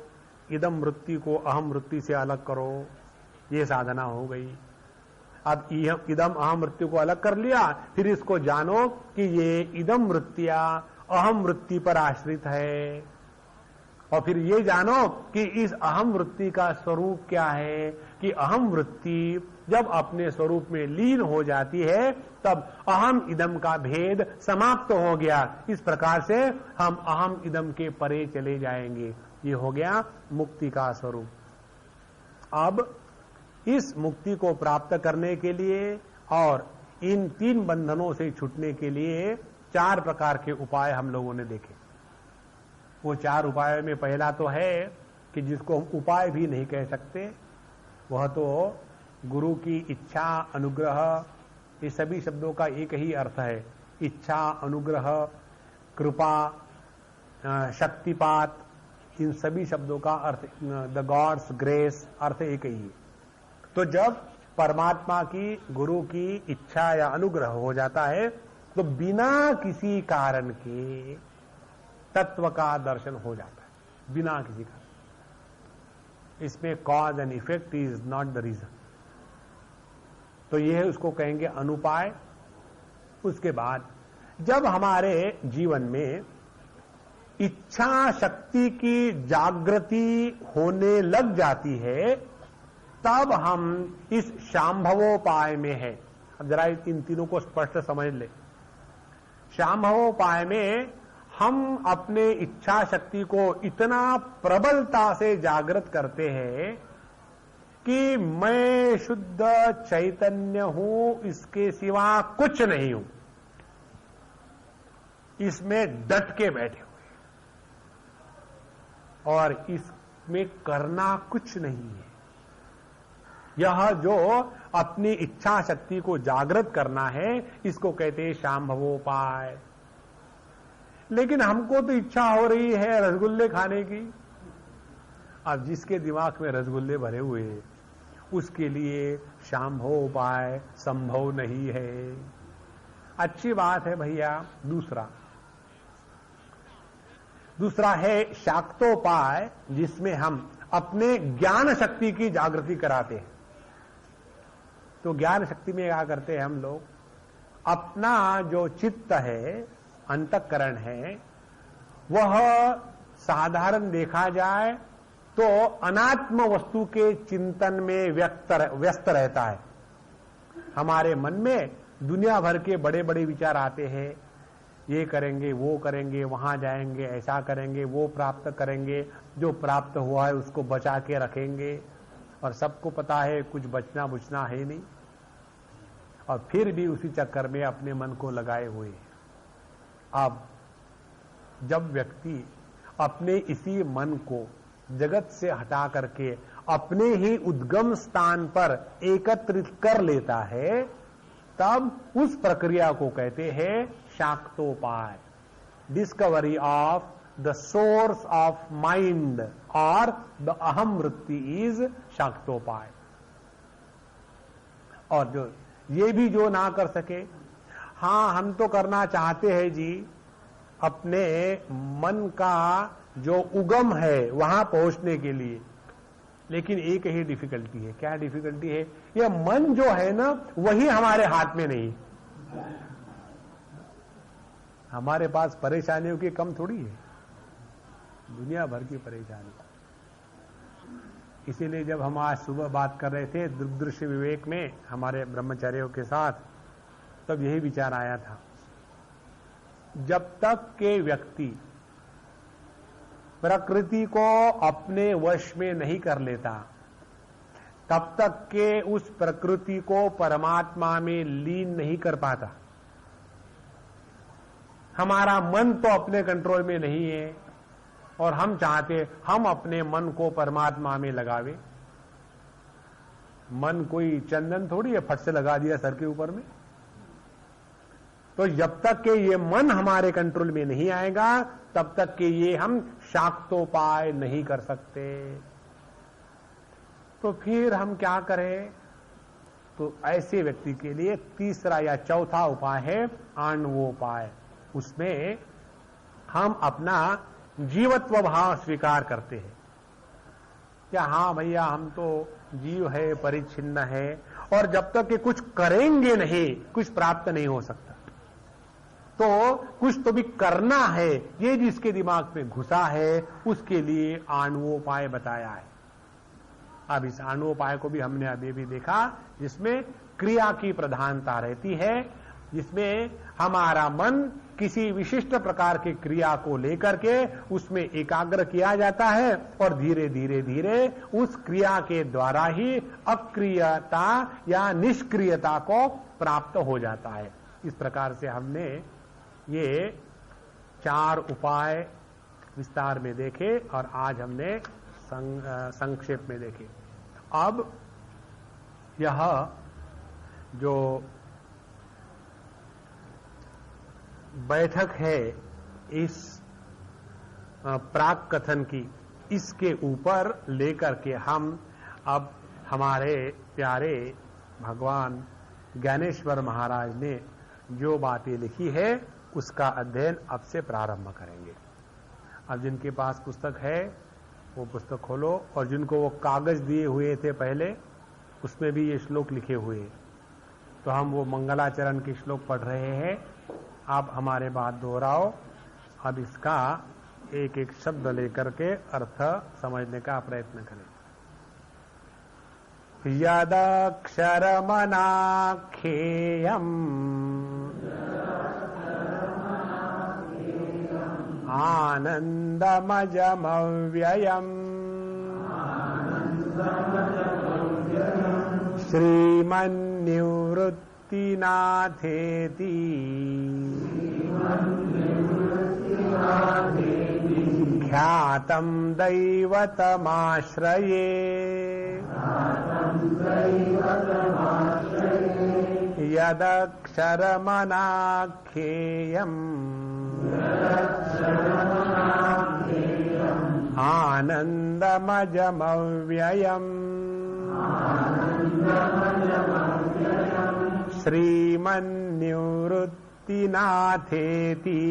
इदम वृत्ति को अहम वृत्ति से अलग करो, ये साधना हो गई। अब इदम अहम वृत्ति को अलग कर लिया, फिर इसको जानो कि ये इदम वृत्तियां अहम वृत्ति पर आश्रित है, और फिर ये जानो कि इस अहम वृत्ति का स्वरूप क्या है, कि अहम वृत्ति जब अपने स्वरूप में लीन हो जाती है तब अहम इदम का भेद समाप्त हो गया। इस प्रकार से हम अहम इदम के परे चले जाएंगे। ये हो गया मुक्ति का स्वरूप। अब इस मुक्ति को प्राप्त करने के लिए और इन तीन बंधनों से छूटने के लिए 4 प्रकार के उपाय हम लोगों ने देखे। वो 4 उपायों में पहला तो है कि जिसको हम उपाय भी नहीं कह सकते, वह तो गुरु की इच्छा, अनुग्रह, ये सभी शब्दों का एक ही अर्थ है। इच्छा, अनुग्रह, कृपा, शक्तिपात, इन सभी शब्दों का अर्थ, द गॉड्स ग्रेस, अर्थ एक ही है। तो जब परमात्मा की, गुरु की इच्छा या अनुग्रह हो जाता है तो बिना किसी कारण के तत्व का दर्शन हो जाता है, बिना किसी कारण। इसमें cause and effect is not the reason. तो यह उसको कहेंगे अनुपाय। उसके बाद जब हमारे जीवन में इच्छा शक्ति की जागृति होने लग जाती है तब हम इस शांभवोपाय में हैं। अब जरा इन तीनों को स्पष्ट समझ ले। शांभवोपाय में हम अपने इच्छा शक्ति को इतना प्रबलता से जागृत करते हैं कि मैं शुद्ध चैतन्य हूं, इसके सिवा कुछ नहीं हूं, इसमें डट के बैठे हुए, और इसमें करना कुछ नहीं है। यह जो अपनी इच्छा शक्ति को जागृत करना है, इसको कहते हैं शांभवोपाय। लेकिन हमको तो इच्छा हो रही है रसगुल्ले खाने की। अब जिसके दिमाग में रसगुल्ले भरे हुए हैं उसके लिए शांभवोपाय संभव नहीं है। अच्छी बात है भैया। दूसरा है शाक्तोपाय, जिसमें हम अपने ज्ञान शक्ति की जागृति कराते हैं। तो ज्ञान शक्ति में क्या करते हैं हम लोग, अपना जो चित्त है, अंतःकरण है, वह साधारण देखा जाए तो अनात्म वस्तु के चिंतन में व्यस्त रहता है। हमारे मन में दुनिया भर के बड़े बड़े विचार आते हैं, ये करेंगे, वो करेंगे, वहां जाएंगे, ऐसा करेंगे, वो प्राप्त करेंगे, जो प्राप्त हुआ है उसको बचा के रखेंगे, और सबको पता है कुछ बचना बुचना है नहीं, और फिर भी उसी चक्कर में अपने मन को लगाए हुए हैं। अब जब व्यक्ति अपने इसी मन को जगत से हटा करके अपने ही उद्गम स्थान पर एकत्रित कर लेता है, तब उस प्रक्रिया को कहते हैं Shaktopaya, discovery of the source of mind, और द अहम वृत्ति इज शाक्तोपाय। और जो ये भी जो ना कर सके। हाँ, हम तो करना चाहते हैं जी, अपने मन का जो उगम है वहां पहुंचने के लिए, लेकिन एक ही डिफिकल्टी है। क्या डिफिकल्टी है? यह मन जो है ना, वही हमारे हाथ में नहीं। हमारे पास परेशानियों की कम थोड़ी है, दुनिया भर की परेशानी। इसीलिए जब हम आज सुबह बात कर रहे थे दृग्दृश्य विवेक में हमारे ब्रह्मचारियों के साथ, तब यही विचार आया था, जब तक के व्यक्ति प्रकृति को अपने वश में नहीं कर लेता, तब तक के उस प्रकृति को परमात्मा में लीन नहीं कर पाता। हमारा मन तो अपने कंट्रोल में नहीं है और हम चाहते हम अपने मन को परमात्मा में लगावे। मन कोई चंदन थोड़ी है, फट से लगा दिया सर के ऊपर में। तो जब तक के ये मन हमारे कंट्रोल में नहीं आएगा, तब तक के ये हम शाक्तोपाय नहीं कर सकते। तो फिर हम क्या करें? तो ऐसे व्यक्ति के लिए तीसरा या चौथा उपाय है आणवोपाय। उसमें हम अपना जीवत्व भाव स्वीकार करते हैं। क्या हाँ भैया, हम तो जीव है, परिच्छिन्न है, और जब तक कि कुछ करेंगे नहीं, कुछ प्राप्त नहीं हो सकता। तो कुछ तो भी करना है, ये जिसके दिमाग में घुसा है, उसके लिए आणवोपाय बताया है। अब इस आणवोपाय को भी हमने अभी भी देखा, जिसमें क्रिया की प्रधानता रहती है, जिसमें हमारा मन किसी विशिष्ट प्रकार की क्रिया को लेकर के उसमें एकाग्र किया जाता है और धीरे धीरे धीरे उस क्रिया के द्वारा ही अक्रियता या निष्क्रियता को प्राप्त हो जाता है। इस प्रकार से हमने ये 4 उपाय विस्तार में देखे और आज हमने संक्षेप में देखे। अब यह जो बैठक है इस प्राक कथन की, इसके ऊपर लेकर के हम अब हमारे प्यारे भगवान ज्ञानेश्वर महाराज ने जो बातें लिखी है उसका अध्ययन अब से प्रारंभ करेंगे। अब जिनके पास पुस्तक है वो पुस्तक खोलो, और जिनको वो कागज दिए हुए थे पहले, उसमें भी ये श्लोक लिखे हुए हैं। तो हम वो मंगलाचरण के श्लोक पढ़ रहे हैं। आप हमारे बात दोहराओ। अब इसका एक एक शब्द लेकर के अर्थ समझने का प्रयत्न करें। यदक्षरमनाख्येयम् आनन्दमजमव्ययम् श्रीमन्निवृत्तिनाथेति ख्यातं दैवतमाश्रये यदक्षरमनाख्येयम् आनन्दमजमव्ययम् श्रीमन्निवृत्तिनाथेति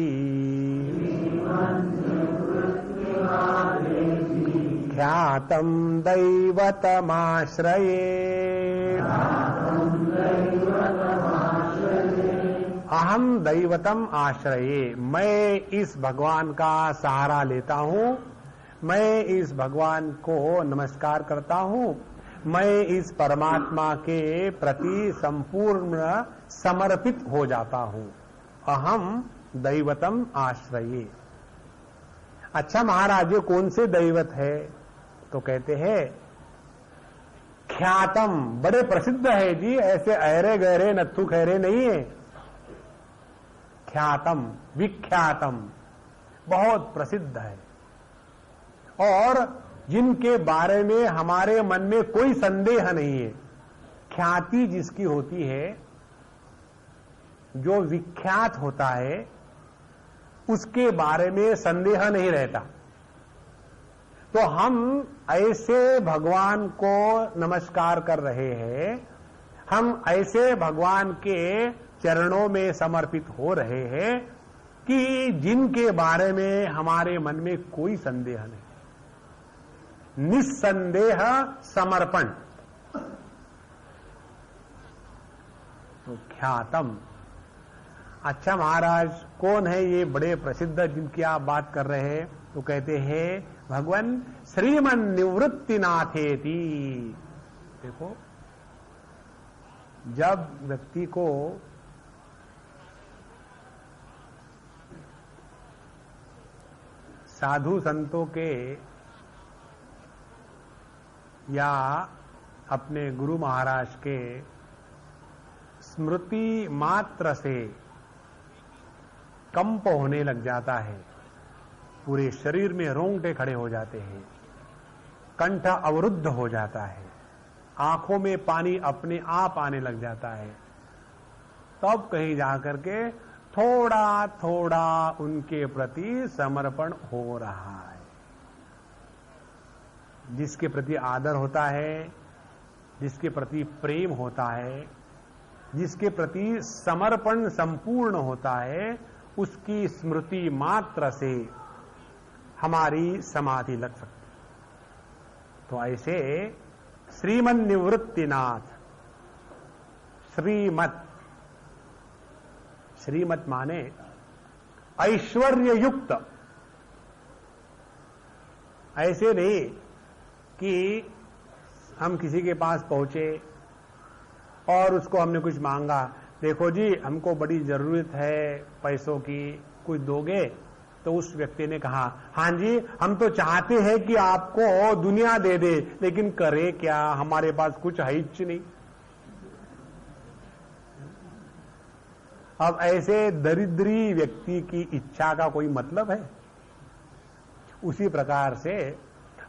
ख्यातं दैवतमाश्रये। अहम दैवतम आश्रये, मैं इस भगवान का सहारा लेता हूं, मैं इस भगवान को नमस्कार करता हूं, मैं इस परमात्मा के प्रति संपूर्ण समर्पित हो जाता हूं। अहम दैवतम आश्रये। अच्छा महाराज, ये कौन से दैवत है? तो कहते हैं ख्यातम, बड़े प्रसिद्ध है जी, ऐसे अहरे गहरे नत्थु खैरे नहीं है। ख्यातम, विख्यातम, बहुत प्रसिद्ध है, और जिनके बारे में हमारे मन में कोई संदेह नहीं है। ख्याति जिसकी होती है, जो विख्यात होता है, उसके बारे में संदेह नहीं रहता। तो हम ऐसे भगवान को नमस्कार कर रहे हैं, हम ऐसे भगवान के चरणों में समर्पित हो रहे हैं कि जिनके बारे में हमारे मन में कोई संदेह नहीं, निस्संदेह समर्पण। तो ख्यातम। अच्छा महाराज, कौन है ये बड़े प्रसिद्ध जिनकी आप बात कर रहे हैं? तो कहते हैं भगवान श्रीमन निवृत्तिनाथेति। देखो, जब व्यक्ति को साधु संतों के या अपने गुरु महाराज के स्मृति मात्र से कंप होने लग जाता है, पूरे शरीर में रोंगटे खड़े हो जाते हैं, कंठ अवरुद्ध हो जाता है, आंखों में पानी अपने आप आने लग जाता है, तब कहीं जाकर के थोड़ा थोड़ा उनके प्रति समर्पण हो रहा है। जिसके प्रति आदर होता है, जिसके प्रति प्रेम होता है, जिसके प्रति समर्पण संपूर्ण होता है, उसकी स्मृति मात्र से हमारी समाधि लग सकती। तो ऐसे श्रीमन निवृत्तिनाथ, श्रीमत, श्रीमत माने ऐश्वर्य युक्त। ऐसे नहीं कि हम किसी के पास पहुंचे और उसको हमने कुछ मांगा, देखो जी हमको बड़ी जरूरत है पैसों की, कुछ दोगे? तो उस व्यक्ति ने कहा, हां जी हम तो चाहते हैं कि आपको दुनिया दे दे, लेकिन करे क्या, हमारे पास कुछ है ही नहीं। अब ऐसे दरिद्री व्यक्ति की इच्छा का कोई मतलब है? उसी प्रकार से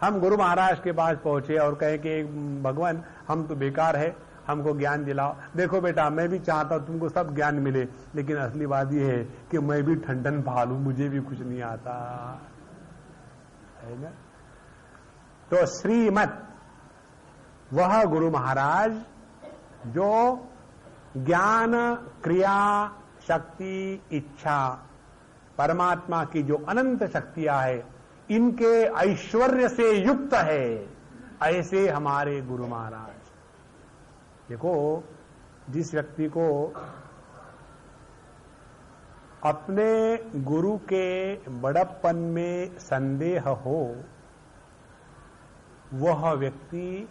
हम गुरु महाराज के पास पहुंचे और कहे कि भगवान हम तो बेकार है, हमको ज्ञान दिलाओ। देखो बेटा, मैं भी चाहता हूं तुमको सब ज्ञान मिले, लेकिन असली बात यह है कि मैं भी ठंडन भालू, मुझे भी कुछ नहीं आता है ना। तो श्रीमत वह गुरु महाराज जो ज्ञान, क्रिया, शक्ति, इच्छा, परमात्मा की जो अनंत शक्तियां है, इनके ऐश्वर्य से युक्त है, ऐसे हमारे गुरु महाराज। देखो, जिस व्यक्ति को अपने गुरु के बड़प्पन में संदेह हो, वह व्यक्ति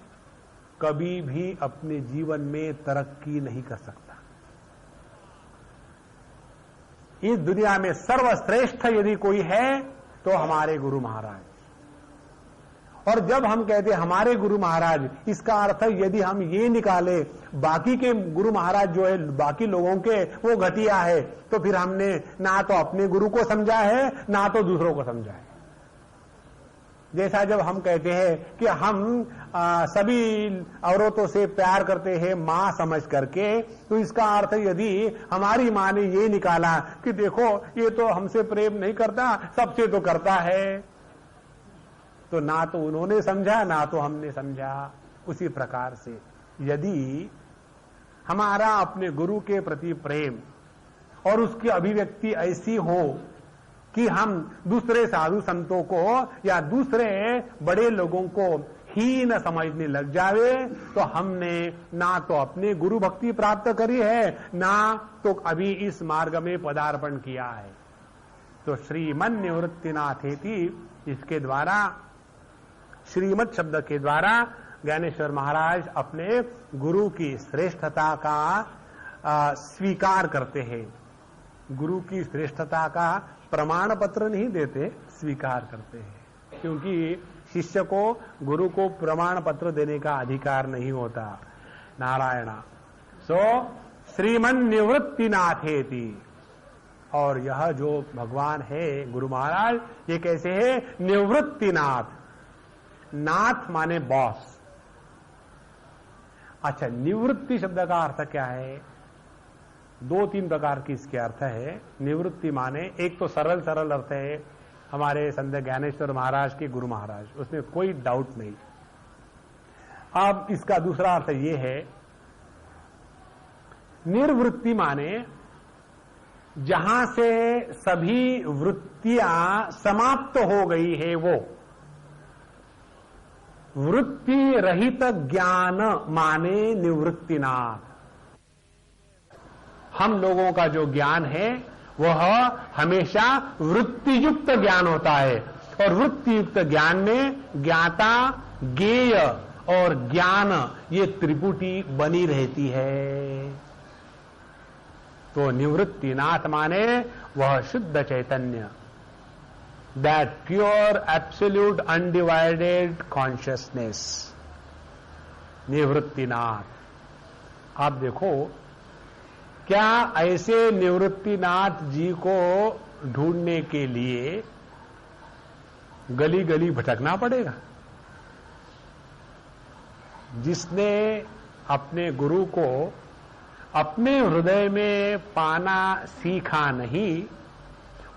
कभी भी अपने जीवन में तरक्की नहीं कर सकता। इस दुनिया में सर्वश्रेष्ठ यदि कोई है तो हमारे गुरु महाराज। और जब हम कहते हैं हमारे गुरु महाराज, इसका अर्थ यदि हम ये निकाले बाकी के गुरु महाराज जो है बाकी लोगों के वो घटिया है, तो फिर हमने ना तो अपने गुरु को समझा है ना तो दूसरों को समझा है। जैसा जब हम कहते हैं कि हम सभी औरतों से प्यार करते हैं मां समझ करके, तो इसका अर्थ यदि हमारी मां ने ये निकाला कि देखो ये तो हमसे प्रेम नहीं करता, सबसे तो करता है, तो ना तो उन्होंने समझा ना तो हमने समझा। उसी प्रकार से यदि हमारा अपने गुरु के प्रति प्रेम और उसकी अभिव्यक्ति ऐसी हो कि हम दूसरे साधु संतों को या दूसरे बड़े लोगों को हीन समझने लग जावे, तो हमने ना तो अपने गुरु भक्ति प्राप्त करी है ना तो अभी इस मार्ग में पदार्पण किया है। तो श्रीमन निवृत्तिनाथेति, इसके द्वारा, श्रीमत शब्द के द्वारा ज्ञानेश्वर महाराज अपने गुरु की श्रेष्ठता का स्वीकार करते हैं। गुरु की श्रेष्ठता का प्रमाण पत्र नहीं देते, स्वीकार करते हैं, क्योंकि शिष्य को गुरु को प्रमाण पत्र देने का अधिकार नहीं होता। नारायणा। सो श्रीमन निवृत्तिनाथेति, और यह जो भगवान है गुरु महाराज, ये कैसे है? निवृत्तिनाथ। नाथ माने बॉस। अच्छा, निवृत्ति शब्द का अर्थ क्या है? दो तीन प्रकार की इसके अर्थ है। निवृत्ति माने, एक तो सरल सरल अर्थ है हमारे संत ज्ञानेश्वर महाराज के गुरु महाराज, उसमें कोई डाउट नहीं। अब इसका दूसरा अर्थ ये है निर्वृत्ति माने जहां से सभी वृत्तियां समाप्त हो गई है, वो वृत्ति रहित ज्ञान माने निवृत्तिनाथ। हम लोगों का जो ज्ञान है वह हमेशा वृत्तियुक्त ज्ञान होता है, और वृत्तियुक्त ज्ञान में ज्ञाता, ज्ञेय और ज्ञान ये त्रिपुटी बनी रहती है। तो निवृत्तिनाथ माने वह शुद्ध चैतन्य, that pure absolute undivided consciousness, Nivruttinath. आप देखो, क्या ऐसे निवृत्तिनाथ जी को ढूंढने के लिए गली गली भटकना पड़ेगा? जिसने अपने गुरु को अपने हृदय में पाना सीखा नहीं,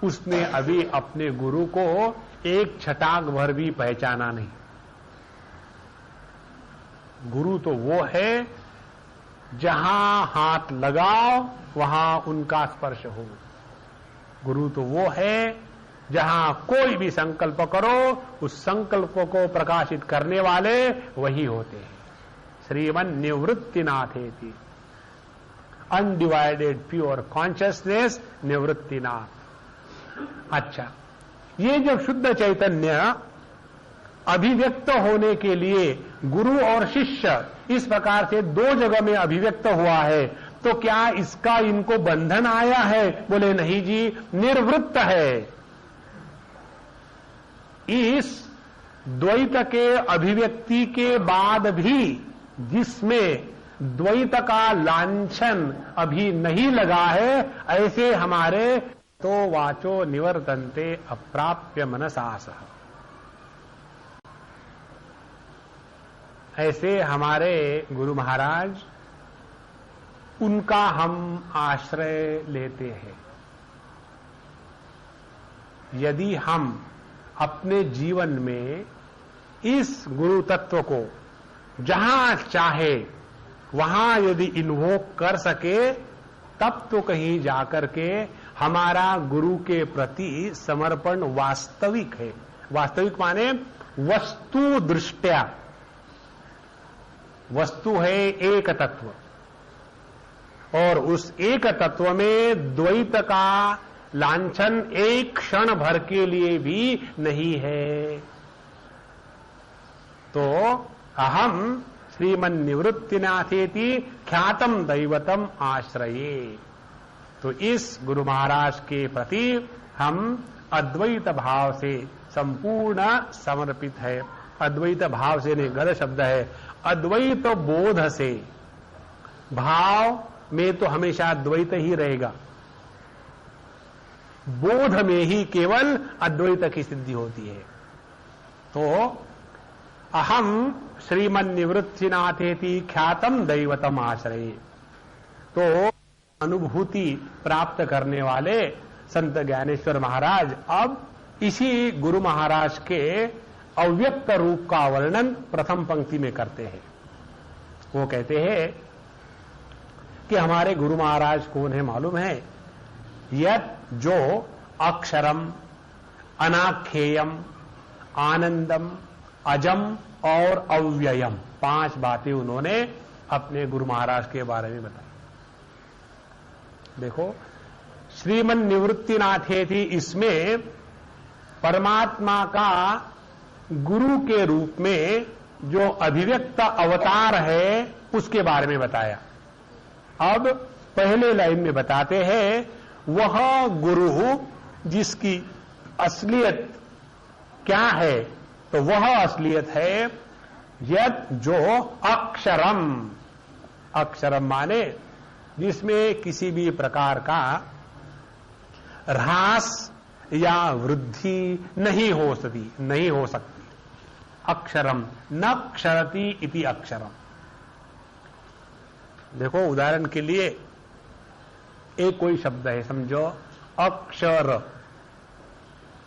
उसने अभी अपने गुरु को एक छटाक भर भी पहचाना नहीं। गुरु तो वो है जहां हाथ लगाओ वहां उनका स्पर्श हो। गुरु तो वो है जहां कोई भी संकल्प करो उस संकल्प को प्रकाशित करने वाले वही होते हैं। श्रीमन निवृत्तिनाथेति, अनडिवाइडेड प्योर कॉन्शियसनेस, निवृत्तिनाथ। अच्छा, ये जब शुद्ध चैतन्य अभिव्यक्त होने के लिए गुरु और शिष्य इस प्रकार से दो जगह में अभिव्यक्त हुआ है, तो क्या इसका इनको बंधन आया है? बोले नहीं जी, निर्वृत्त है। इस द्वैत के अभिव्यक्ति के बाद भी जिसमें द्वैत का लांछन अभी नहीं लगा है, ऐसे हमारे तो वाचो निवर्तन्ते अप्राप्य मनसास, ऐसे हमारे गुरु महाराज, उनका हम आश्रय लेते हैं। यदि हम अपने जीवन में इस गुरु तत्व को जहां चाहे वहां यदि इन्वोक कर सके, तब तो कहीं जाकर के हमारा गुरु के प्रति समर्पण वास्तविक है। वास्तविक माने वस्तु दृष्टया, वस्तु है एक तत्व, और उस एक तत्व में द्वैत का लांछन एक क्षण भर के लिए भी नहीं है। तो अहम श्रीमन निवृत्तिनाथेति ख्यातम दैवतम आश्रये। तो इस गुरु महाराज के प्रति हम अद्वैत भाव से संपूर्ण समर्पित है। अद्वैत भाव से नहीं, गलत शब्द है, अद्वैत बोध से। भाव में तो हमेशा द्वैत ही रहेगा, बोध में ही केवल अद्वैत की सिद्धि होती है। तो अहम श्रीमन निवृत्तिनाथेति ख्यातम दैवतम आश्रये। तो अनुभूति प्राप्त करने वाले संत ज्ञानेश्वर महाराज अब इसी गुरु महाराज के अव्यक्त रूप का वर्णन प्रथम पंक्ति में करते हैं। वो कहते हैं कि हमारे गुरु महाराज कौन है मालूम है? यत जो अक्षरम, अनाख्येयम, आनंदम, अजम और अव्ययम, 5 बातें उन्होंने अपने गुरु महाराज के बारे में बताई। देखो, श्रीमन निवृत्तिनाथेति, इसमें परमात्मा का गुरु के रूप में जो अभिव्यक्त अवतार है उसके बारे में बताया। अब पहले लाइन में बताते हैं, वह गुरु जिसकी असलियत क्या है, तो वह असलियत है यत जो अक्षरम। अक्षरम माने जिसमें किसी भी प्रकार का ह्रास या वृद्धि नहीं हो सकती। अक्षरम न क्षरति इति अक्षरम। देखो, उदाहरण के लिए एक कोई शब्द है, समझो अक्षर।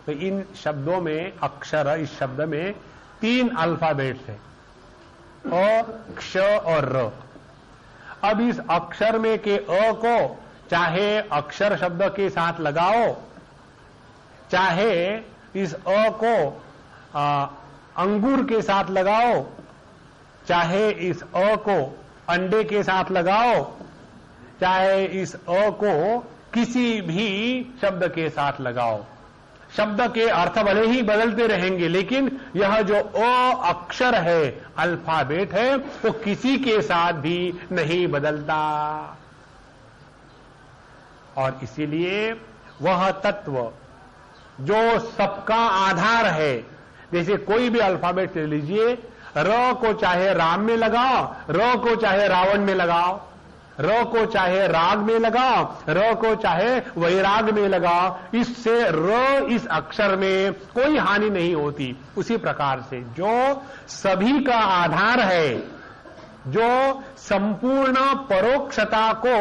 तो इन शब्दों में अक्षर, इस शब्द में 3 अल्फाबेट्स है, अ, क्ष और र। अब इस अक्षर में के अ को चाहे अक्षर शब्द के साथ लगाओ, चाहे इस अ को अंगूर के साथ लगाओ, चाहे इस अ को अंडे के साथ लगाओ, चाहे इस अ को किसी भी शब्द के साथ लगाओ, शब्द के अर्थ भले ही बदलते रहेंगे, लेकिन यह जो अ अक्षर है, अल्फाबेट है, वो किसी के साथ भी नहीं बदलता। और इसीलिए वह तत्व जो सबका आधार है, जैसे कोई भी अल्फाबेट ले लीजिए, र को चाहे राम में लगाओ, र को चाहे रावण में लगाओ, र को चाहे राग में लगाओ, र को चाहे वैराग में लगाओ, इससे र इस अक्षर में कोई हानि नहीं होती। उसी प्रकार से जो सभी का आधार है, जो संपूर्ण परोक्षता को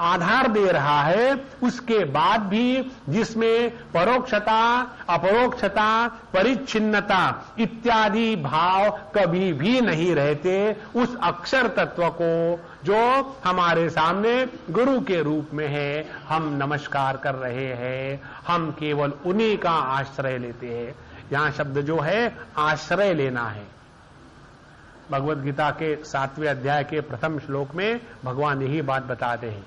आधार दे रहा है, उसके बाद भी जिसमें परोक्षता, अपरोक्षता, परिच्छिन्नता इत्यादि भाव कभी भी नहीं रहते, उस अक्षर तत्व को जो हमारे सामने गुरु के रूप में है, हम नमस्कार कर रहे हैं, हम केवल उन्हीं का आश्रय लेते हैं। यहां शब्द जो है आश्रय लेना है। भगवत गीता के 7वें अध्याय के प्रथम श्लोक में भगवान यही बात बताते हैं।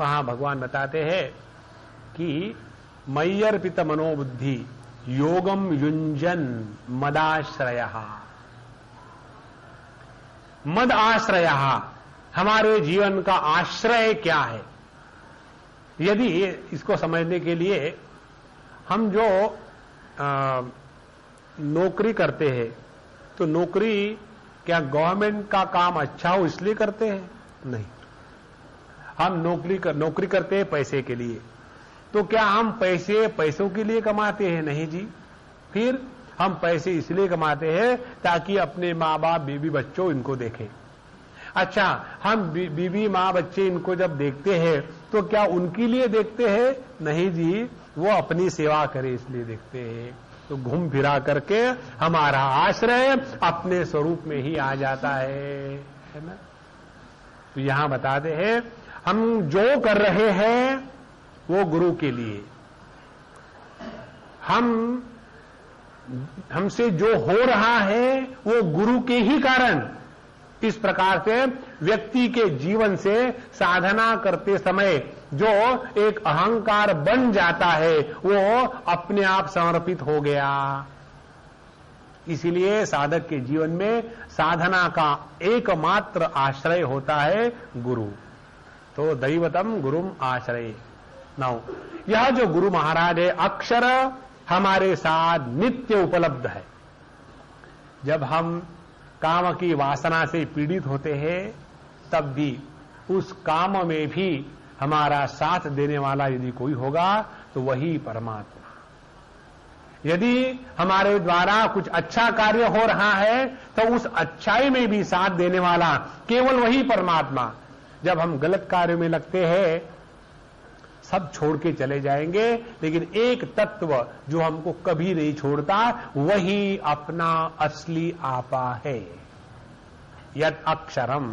वहां भगवान बताते हैं कि मय्यर्पित मनोबुद्धि योगम युंजन मदाश्रयः। मद आश्रयः, हमारे जीवन का आश्रय क्या है? यदि इसको समझने के लिए हम जो नौकरी करते हैं, तो नौकरी क्या गवर्नमेंट का काम अच्छा हो इसलिए करते हैं? नहीं। हम नौकरी करते हैं पैसे के लिए। तो क्या हम पैसों के लिए कमाते हैं? नहीं जी। फिर हम पैसे इसलिए कमाते हैं ताकि अपने माँ बाप, बीवी, बच्चों इनको देखें। अच्छा, हम बीवी, माँ, बच्चे इनको जब देखते हैं तो क्या उनके लिए देखते हैं? नहीं जी, वो अपनी सेवा करे इसलिए देखते हैं। तो घूम फिरा करके हमारा आश्रय अपने स्वरूप में ही आ जाता है ना। तो यहां बताते हैं हम जो कर रहे हैं वो गुरु के लिए, हमसे जो हो रहा है वो गुरु के ही कारण। इस प्रकार से व्यक्ति के जीवन से साधना करते समय जो एक अहंकार बन जाता है वो अपने आप समर्पित हो गया। इसलिए साधक के जीवन में साधना का एकमात्र आश्रय होता है गुरु। तो दैवतम गुरुम आश्रय। नाउ यह जो गुरु महाराज है, अक्षर हमारे साथ नित्य उपलब्ध है। जब हम काम की वासना से पीड़ित होते हैं तब भी उस काम में भी हमारा साथ देने वाला यदि कोई होगा तो वही परमात्मा। यदि हमारे द्वारा कुछ अच्छा कार्य हो रहा है तो उस अच्छाई में भी साथ देने वाला केवल वही परमात्मा। जब हम गलत कार्य में लगते हैं सब छोड़ के चले जाएंगे, लेकिन एक तत्व जो हमको कभी नहीं छोड़ता वही अपना असली आपा है, यद अक्षरम।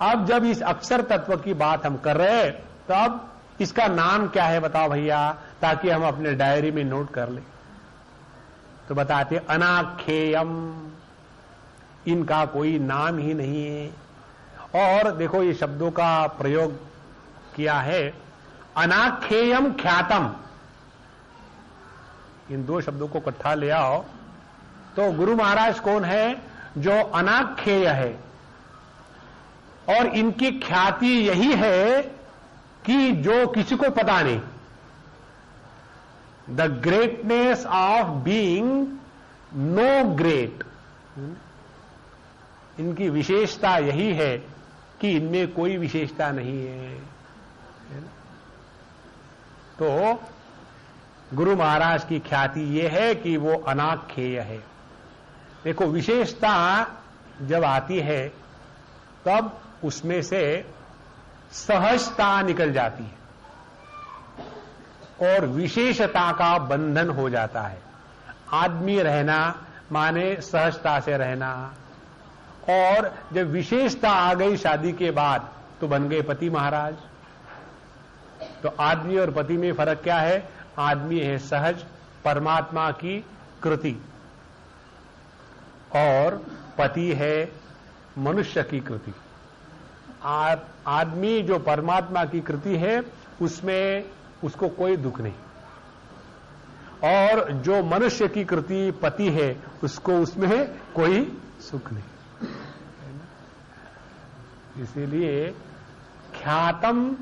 अब जब इस अक्षर तत्व की बात हम कर रहे हैं तो अब इसका नाम क्या है बताओ भैया, ताकि हम अपने डायरी में नोट कर लें। तो बताते अनाख्येयम, इनका कोई नाम ही नहीं है। और देखो ये शब्दों का प्रयोग किया है, अनाख्येयम ख्यातम। इन दो शब्दों को इकट्ठा ले आओ तो गुरु महाराज कौन है? जो अनाख्येय है। और इनकी ख्याति यही है कि जो किसी को पता नहीं। The greatness of being no great. इनकी विशेषता यही है कि इनमें कोई विशेषता नहीं है। तो गुरु महाराज की ख्याति यह है कि वो अनाख्येय है। देखो विशेषता जब आती है तब उसमें से सहजता निकल जाती है और विशेषता का बंधन हो जाता है। आदमी रहना माने सहजता से रहना, और जब विशेषता आ गई शादी के बाद तो बन गए पति महाराज। तो आदमी और पति में फर्क क्या है? आदमी है सहज परमात्मा की कृति और पति है मनुष्य की कृति। आदमी जो परमात्मा की कृति है उसमें उसको कोई दुख नहीं, और जो मनुष्य की कृति पति है उसको उसमें कोई सुख नहीं। इसीलिए ख्यातम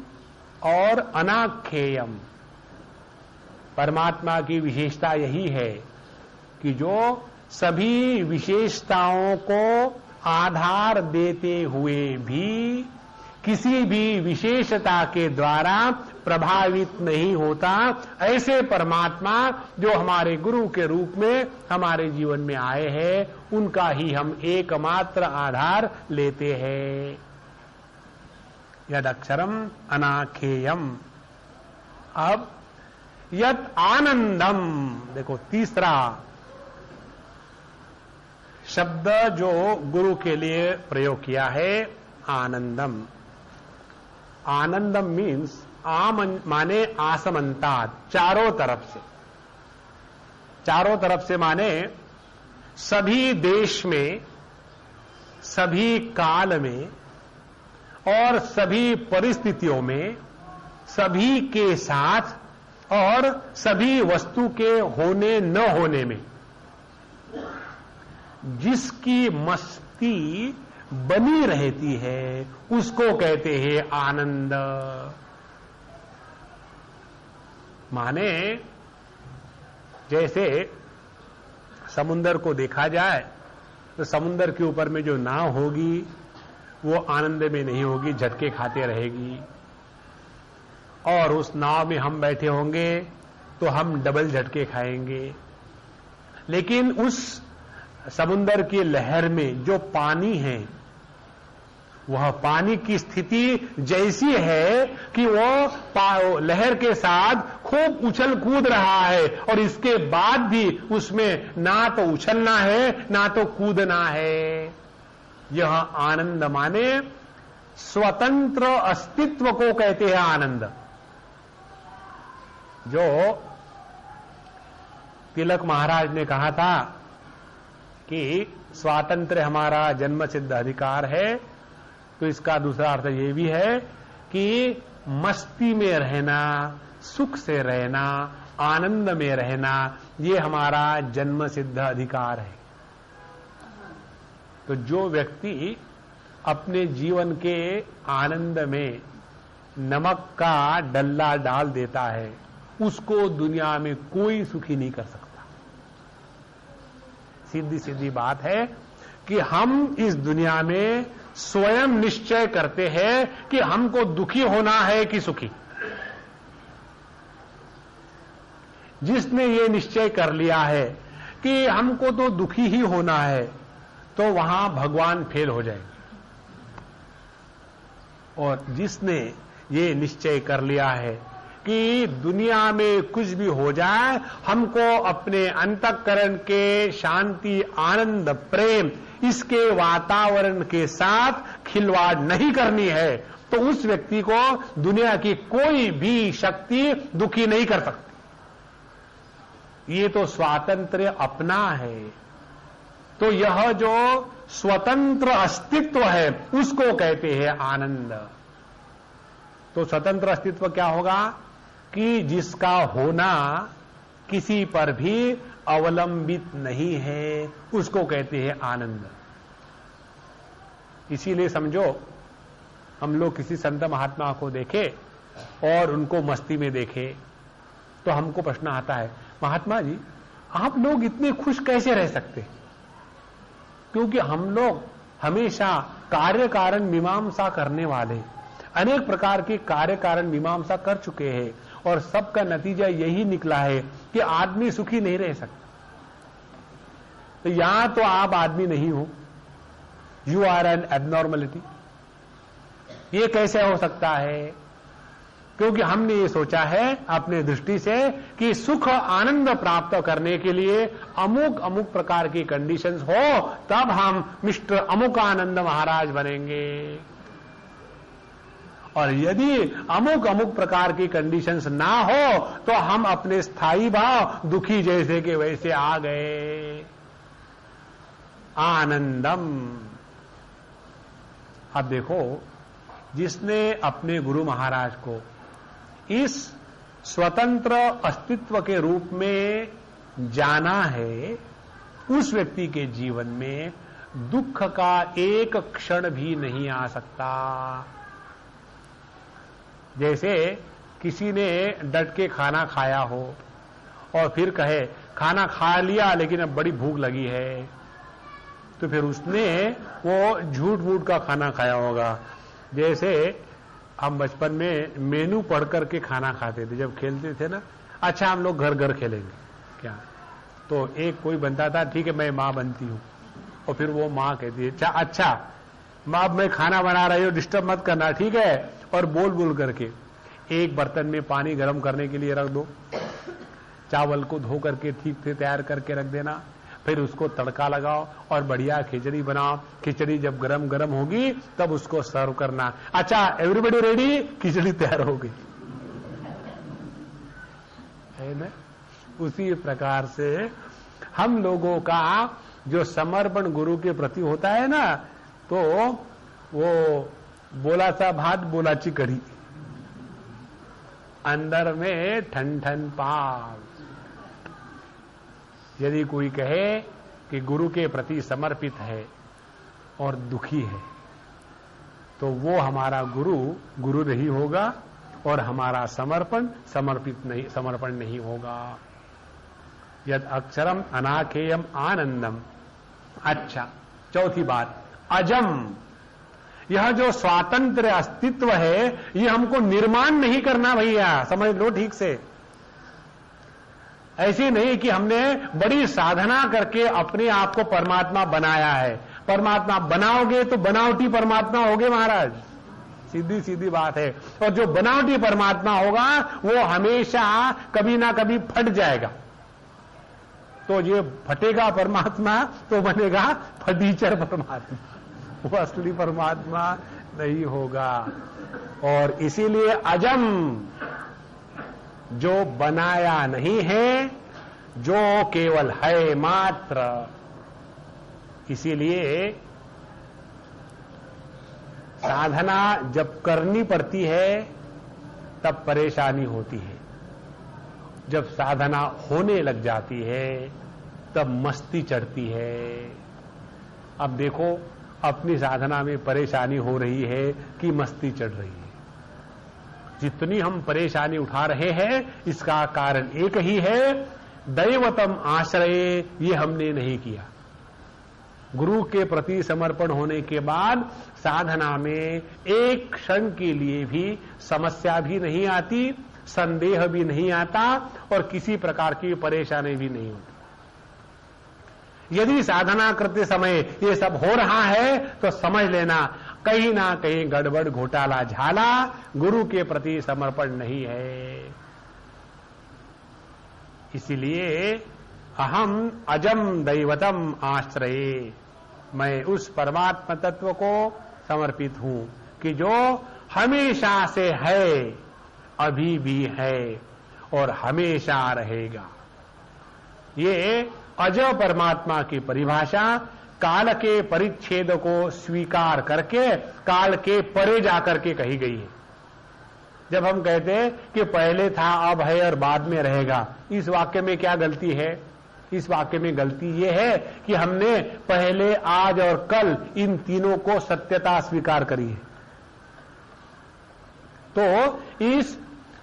और अनाख्येयम, परमात्मा की विशेषता यही है कि जो सभी विशेषताओं को आधार देते हुए भी किसी भी विशेषता के द्वारा प्रभावित नहीं होता, ऐसे परमात्मा जो हमारे गुरु के रूप में हमारे जीवन में आए हैं, उनका ही हम एकमात्र आधार लेते हैं। यद अक्षरम अनाख्येयम। अब यद आनंदम, देखो तीसरा शब्द जो गुरु के लिए प्रयोग किया है, आनंदम। आनंदम मीन्स माने आसमंतात, चारों तरफ से। चारों तरफ से माने सभी देश में, सभी काल में और सभी परिस्थितियों में, सभी के साथ और सभी वस्तु के होने न होने में जिसकी मस्ती बनी रहती है उसको कहते हैं आनंद। माने जैसे समुंदर को देखा जाए तो समुंदर के ऊपर में जो नाव होगी वो आनंद में नहीं होगी, झटके खाते रहेगी, और उस नाव में हम बैठे होंगे तो हम डबल झटके खाएंगे। लेकिन उस समुंदर की लहर में जो पानी है, वह पानी की स्थिति जैसी है कि वो लहर के साथ खूब उछल कूद रहा है, और इसके बाद भी उसमें ना तो उछलना है ना तो कूदना है। यह आनंद माने स्वतंत्र अस्तित्व को कहते हैं आनंद। जो तिलक महाराज ने कहा था कि स्वातंत्र्य हमारा जन्म सिद्ध अधिकार है, तो इसका दूसरा अर्थ ये भी है कि मस्ती में रहना, सुख से रहना, आनंद में रहना, ये हमारा जन्म सिद्ध अधिकार है। तो जो व्यक्ति अपने जीवन के आनंद में नमक का डल्ला डाल देता है, उसको दुनिया में कोई सुखी नहीं कर सकता। सीधी सीधी बात है कि हम इस दुनिया में स्वयं निश्चय करते हैं कि हमको दुखी होना है कि सुखी। जिसने ये निश्चय कर लिया है कि हमको तो दुखी ही होना है, तो वहां भगवान फेल हो जाएंगे। और जिसने ये निश्चय कर लिया है कि दुनिया में कुछ भी हो जाए, हमको अपने अंतःकरण के शांति, आनंद, प्रेम, इसके वातावरण के साथ खिलवाड़ नहीं करनी है, तो उस व्यक्ति को दुनिया की कोई भी शक्ति दुखी नहीं कर सकती। ये तो स्वातंत्र्य अपना है। तो यह जो स्वतंत्र अस्तित्व है उसको कहते हैं आनंद। तो स्वतंत्र अस्तित्व क्या होगा कि जिसका होना किसी पर भी अवलंबित नहीं है, उसको कहते हैं आनंद। इसीलिए समझो, हम लोग किसी संत महात्मा को देखे और उनको मस्ती में देखे तो हमको प्रश्न आता है, महात्मा जी आप लोग इतने खुश कैसे रह सकते? क्योंकि हम लोग हमेशा कार्य कारण मीमांसा करने वाले, अनेक प्रकार की कार्य कारण मीमांसा कर चुके हैं, और सबका नतीजा यही निकला है कि आदमी सुखी नहीं रह सकता। तो यहां तो आप आदमी नहीं हो, यू आर एन एबनॉर्मलिटी। ये कैसे हो सकता है? क्योंकि हमने ये सोचा है अपने दृष्टि से कि सुख आनंद प्राप्त करने के लिए अमुक अमुक प्रकार की कंडीशंस हो, तब हम मिस्टर अमुक आनंद महाराज बनेंगे। और यदि अमुक अमुक प्रकार की कंडीशंस ना हो तो हम अपने स्थायी भाव दुखी जैसे के वैसे आ गए। आनंदम। अब देखो, जिसने अपने गुरु महाराज को इस स्वतंत्र अस्तित्व के रूप में जाना है, उस व्यक्ति के जीवन में दुख का एक क्षण भी नहीं आ सकता। जैसे किसी ने डट के खाना खाया हो और फिर कहे खाना खा लिया लेकिन अब बड़ी भूख लगी है, तो फिर उसने वो झूठ मूठ का खाना खाया होगा। जैसे हम बचपन में मेनू पढ़ करके खाना खाते थे जब खेलते थे ना। अच्छा, हम लोग घर घर खेलेंगे क्या, तो एक कोई बनता था, ठीक है मैं मां बनती हूं, और फिर वो मां कहती है अच्छा मां मैं खाना बना रही हूं, डिस्टर्ब मत करना, ठीक है। और बोल बोल करके एक बर्तन में पानी गर्म करने के लिए रख दो, चावल को धो करके ठीक से तैयार करके रख देना, फिर उसको तड़का लगाओ और बढ़िया खिचड़ी बनाओ। खिचड़ी जब गरम गरम होगी तब उसको सर्व करना। अच्छा एवरीबॉडी रेडी, खिचड़ी तैयार हो गई, है ना। उसी प्रकार से हम लोगों का जो समर्पण गुरु के प्रति होता है ना, तो वो बोला सा भात बोलाची कढ़ी, अंदर में ठन ठन पाव। यदि कोई कहे कि गुरु के प्रति समर्पित है और दुखी है, तो वो हमारा गुरु नहीं होगा और हमारा समर्पण नहीं होगा। यद अक्षरम अनाखेयम आनंदम। अच्छा, चौथी बात, अजम। यह जो स्वातंत्र अस्तित्व है, ये हमको निर्माण नहीं करना भैया, समझ लो ठीक से। ऐसी नहीं कि हमने बड़ी साधना करके अपने आप को परमात्मा बनाया है। परमात्मा बनाओगे तो बनावटी परमात्मा होगे महाराज, सीधी सीधी बात है। और जो बनावटी परमात्मा होगा वो हमेशा कभी ना कभी फट जाएगा। तो ये फटेगा परमात्मा तो बनेगा फटीचर परमात्मा, वो असली परमात्मा नहीं होगा। और इसीलिए अजम, जो बनाया नहीं है, जो केवल है मात्र। इसीलिए साधना जब करनी पड़ती है तब परेशानी होती है, जब साधना होने लग जाती है तब मस्ती चढ़ती है। अब देखो, अपनी साधना में परेशानी हो रही है कि मस्ती चढ़ रही है। जितनी हम परेशानी उठा रहे हैं इसका कारण एक ही है, दैवतम आश्रय ये हमने नहीं किया। गुरु के प्रति समर्पण होने के बाद साधना में एक क्षण के लिए भी समस्या भी नहीं आती, संदेह भी नहीं आता और किसी प्रकार की परेशानी भी नहीं होती। यदि साधना करते समय ये सब हो रहा है तो समझ लेना कहीं ना कहीं गड़बड़ घोटाला झाला, गुरु के प्रति समर्पण नहीं है। इसीलिए अहम अजम दैवतम आश्रये, मैं उस परमात्मा तत्व को समर्पित हूं कि जो हमेशा से है, अभी भी है और हमेशा रहेगा। ये अज परमात्मा की परिभाषा काल के परिच्छेद को स्वीकार करके काल के परे जाकर के कही गई है। जब हम कहते हैं कि पहले था अब है और बाद में रहेगा, इस वाक्य में क्या गलती है? इस वाक्य में गलती यह है कि हमने पहले, आज और कल इन तीनों को सत्यता स्वीकार करी है। तो इस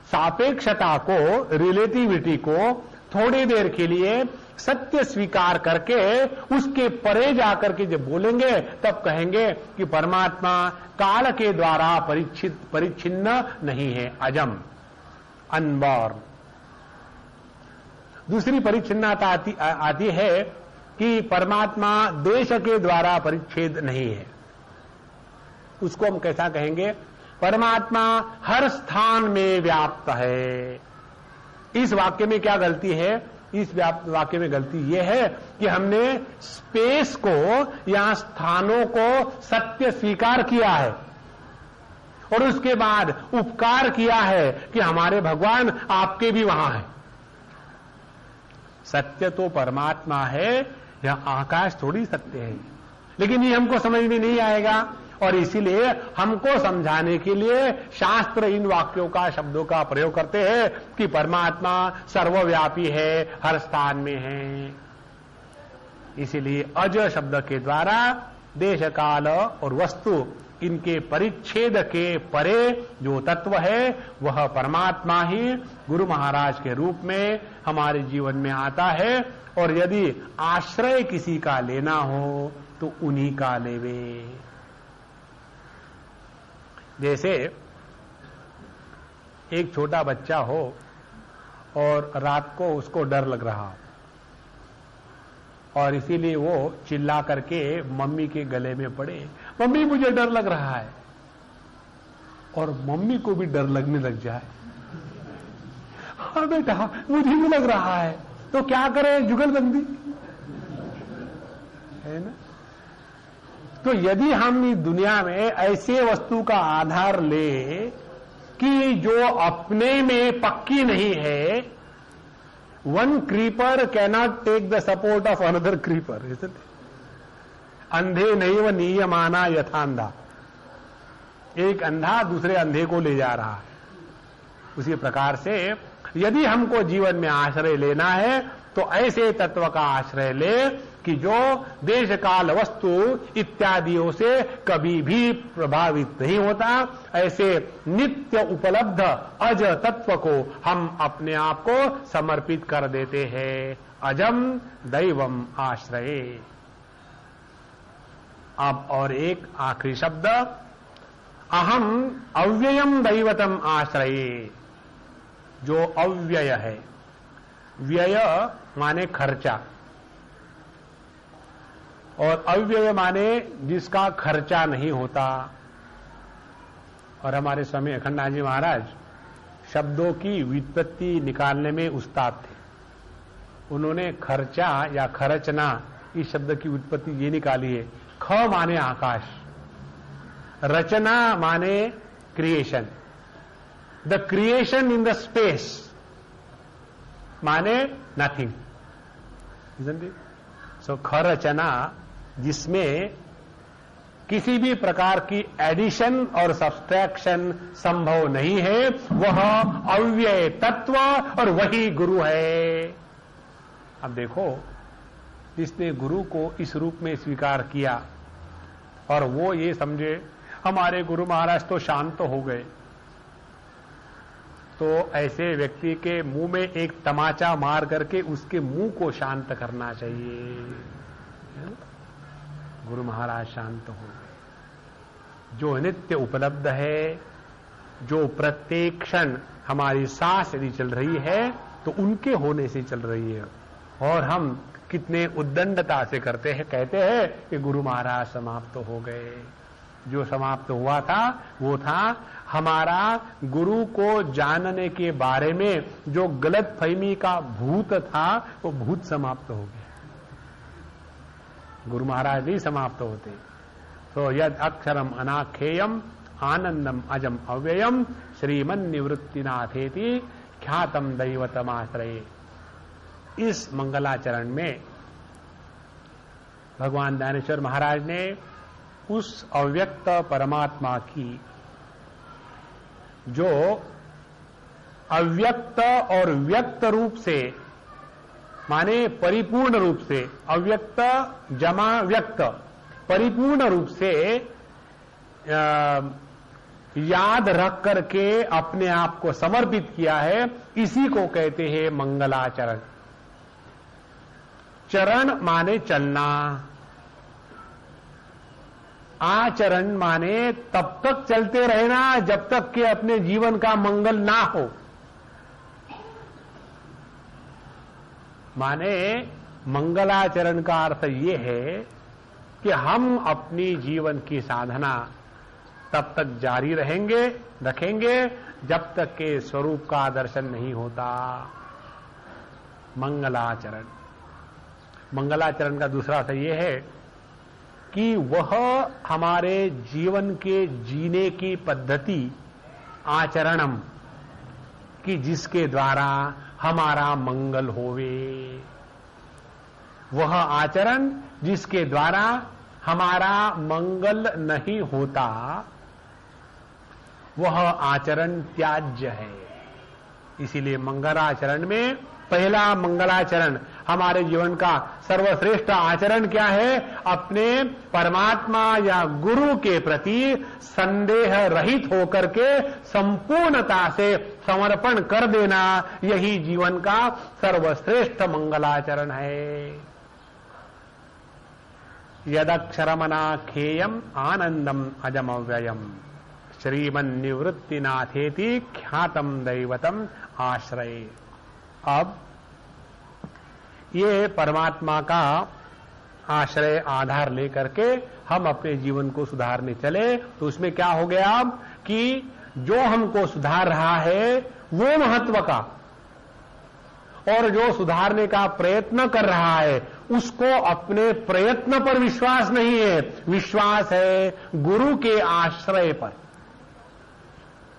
सापेक्षता को, रिलेटिविटी को थोड़ी देर के लिए सत्य स्वीकार करके उसके परे जाकर के जब बोलेंगे तब कहेंगे कि परमात्मा काल के द्वारा परिच्छिन्न नहीं है, अजम, अनबॉर्न। दूसरी परिच्छिन्नता आती है कि परमात्मा देश के द्वारा परिच्छेद नहीं है। उसको हम कैसा कहेंगे? परमात्मा हर स्थान में व्याप्त है। इस वाक्य में क्या गलती है? इस वाक्य में गलती यह है कि हमने स्पेस को या स्थानों को सत्य स्वीकार किया है और उसके बाद उपकार किया है कि हमारे भगवान आपके भी वहां हैं। सत्य तो परमात्मा है, यह आकाश थोड़ी सत्य है। लेकिन ये हमको समझ में नहीं आएगा और इसीलिए हमको समझाने के लिए शास्त्र इन वाक्यों का, शब्दों का प्रयोग करते हैं कि परमात्मा सर्वव्यापी है, हर स्थान में है। इसीलिए अज शब्द के द्वारा देश काल और वस्तु इनके परिच्छेद के परे जो तत्व है वह परमात्मा ही गुरु महाराज के रूप में हमारे जीवन में आता है। और यदि आश्रय किसी का लेना हो तो उन्हीं का लेवे। जैसे एक छोटा बच्चा हो और रात को उसको डर लग रहा और इसीलिए वो चिल्ला करके मम्मी के गले में पड़े, मम्मी मुझे डर लग रहा है, और मम्मी को भी डर लगने लग जाए, हाँ बेटा मुझे भी लग रहा है, तो क्या करें? जुगलबंदी है ना। तो यदि हम इस दुनिया में ऐसे वस्तु का आधार ले कि जो अपने में पक्की नहीं है, one creeper cannot take the support of another creeper, अंधे नहीं व नियमाना यथांधा। एक अंधा दूसरे अंधे को ले जा रहा है। उसी प्रकार से यदि हमको जीवन में आश्रय लेना है तो ऐसे तत्व का आश्रय ले कि जो देश काल वस्तु इत्यादियों से कभी भी प्रभावित नहीं होता। ऐसे नित्य उपलब्ध अज तत्व को हम अपने आप को समर्पित कर देते हैं। अजम दैवम आश्रये। अब और एक आखिरी शब्द, अहम अव्ययम दैवतम आश्रये। जो अव्यय है, व्यय माने खर्चा और अव्यय माने जिसका खर्चा नहीं होता। और हमारे स्वामी अखंडानंद जी महाराज शब्दों की व्युत्पत्ति निकालने में उस्ताद थे। उन्होंने खर्चा या खर्चना इस शब्द की उत्पत्ति ये निकाली है। ख माने आकाश, रचना माने creation, the creation in the space माने नथिंग, सो खरचना जिसमें किसी भी प्रकार की एडिशन और सब्सट्रैक्शन संभव नहीं है, वह अव्यय तत्व और वही गुरु है। अब देखो, जिसने गुरु को इस रूप में स्वीकार किया और वो ये समझे हमारे गुरु महाराज तो शांत हो गए, तो ऐसे व्यक्ति के मुंह में एक तमाचा मार करके उसके मुंह को शांत करना चाहिए। गुरु महाराज शांत हो गए। जो नित्य उपलब्ध है, जो प्रत्येक क्षण हमारी सांस यदि चल रही है तो उनके होने से चल रही है। और हम कितने उद्दंडता से करते हैं, कहते हैं कि गुरु महाराज समाप्त हो गए। जो समाप्त हुआ था वो था हमारा गुरु को जानने के बारे में जो गलत फहमी का भूत था, वो भूत समाप्त हो गया। गुरु महाराज नहीं समाप्त होते। तो यद अक्षरम अनाख्येयम आनंदम अजम अव्ययम श्रीमन निवृत्तिनाथेति ख्यातम दैवतमाश्रये। इस मंगलाचरण में भगवान ज्ञानेश्वर महाराज ने उस अव्यक्त परमात्मा की, जो अव्यक्त और व्यक्त रूप से माने परिपूर्ण रूप से, अव्यक्त जमा व्यक्त, परिपूर्ण रूप से याद रख करके अपने आप को समर्पित किया है, इसी को कहते हैं मंगलाचरण। चरण माने चलना, आचरण माने तब तक चलते रहना जब तक कि अपने जीवन का मंगल ना हो। माने मंगलाचरण का अर्थ ये है कि हम अपनी जीवन की साधना तब तक जारी रखेंगे जब तक के स्वरूप का दर्शन नहीं होता। मंगलाचरण का दूसरा अर्थ यह है कि वह हमारे जीवन के जीने की पद्धति आचरणम कि जिसके द्वारा हमारा मंगल होवे, वह आचरण जिसके द्वारा हमारा मंगल नहीं होता वह आचरण त्याज्य है। इसीलिए मंगलाचरण में पहला मंगलाचरण हमारे जीवन का सर्वश्रेष्ठ आचरण क्या है? अपने परमात्मा या गुरु के प्रति संदेह रहित होकर के संपूर्णता से समर्पण कर देना, यही जीवन का सर्वश्रेष्ठ मंगलाचरण है। यदक्षरमनाख्येयम आनंदम अजम अव्ययम श्रीमन्निवृत्तिनाथेति ख्यातम दैवतम आश्रय। अब ये परमात्मा का आश्रय आधार लेकर के हम अपने जीवन को सुधारने चले तो उसमें क्या हो गया अब कि जो हमको सुधार रहा है वो महत्व का, और जो सुधारने का प्रयत्न कर रहा है उसको अपने प्रयत्न पर विश्वास नहीं है, विश्वास है गुरु के आश्रय पर।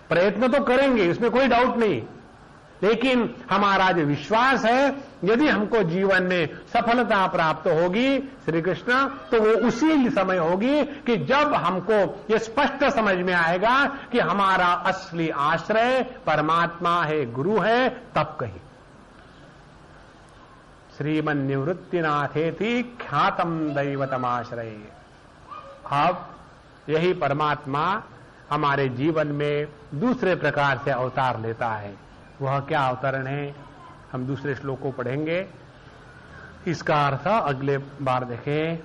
प्रयत्न तो करेंगे, इसमें कोई डाउट नहीं, लेकिन हमारा जो विश्वास है यदि हमको जीवन में सफलता प्राप्त होगी श्री कृष्ण, तो वो उसी समय होगी कि जब हमको ये स्पष्ट समझ में आएगा कि हमारा असली आश्रय परमात्मा है, गुरु है, तब कहीं। श्रीमन्निवृत्तिनाथेति ख्यातम दैवतमाश्रय। अब यही परमात्मा हमारे जीवन में दूसरे प्रकार से अवतार लेता है। वह क्या अवतरण है हम दूसरे श्लोक को पढ़ेंगे, इसका अर्थ अगले बार देखें।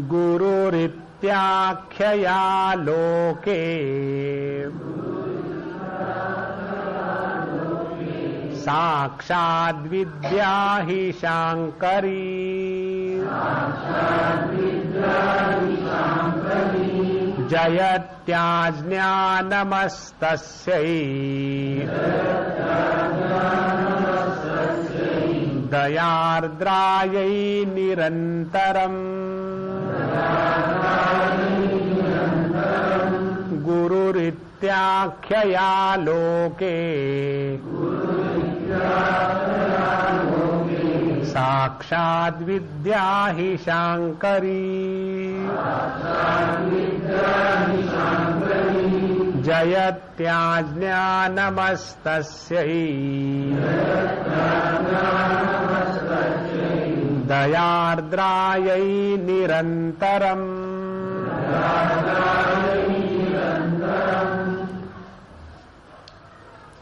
गुरुरित्याख्यया लोके साक्षाद् विद्या हि शांकरी जयत्याज्ञानमस्तस्यै दयार्द्रायै निरन्तरम् गुरुरित्याख्यया लोके साक्षाद् विद्या हि शांकरी जयत्याज्ञानमस्तस्यै दयार्द्रायै निरन्तरम्।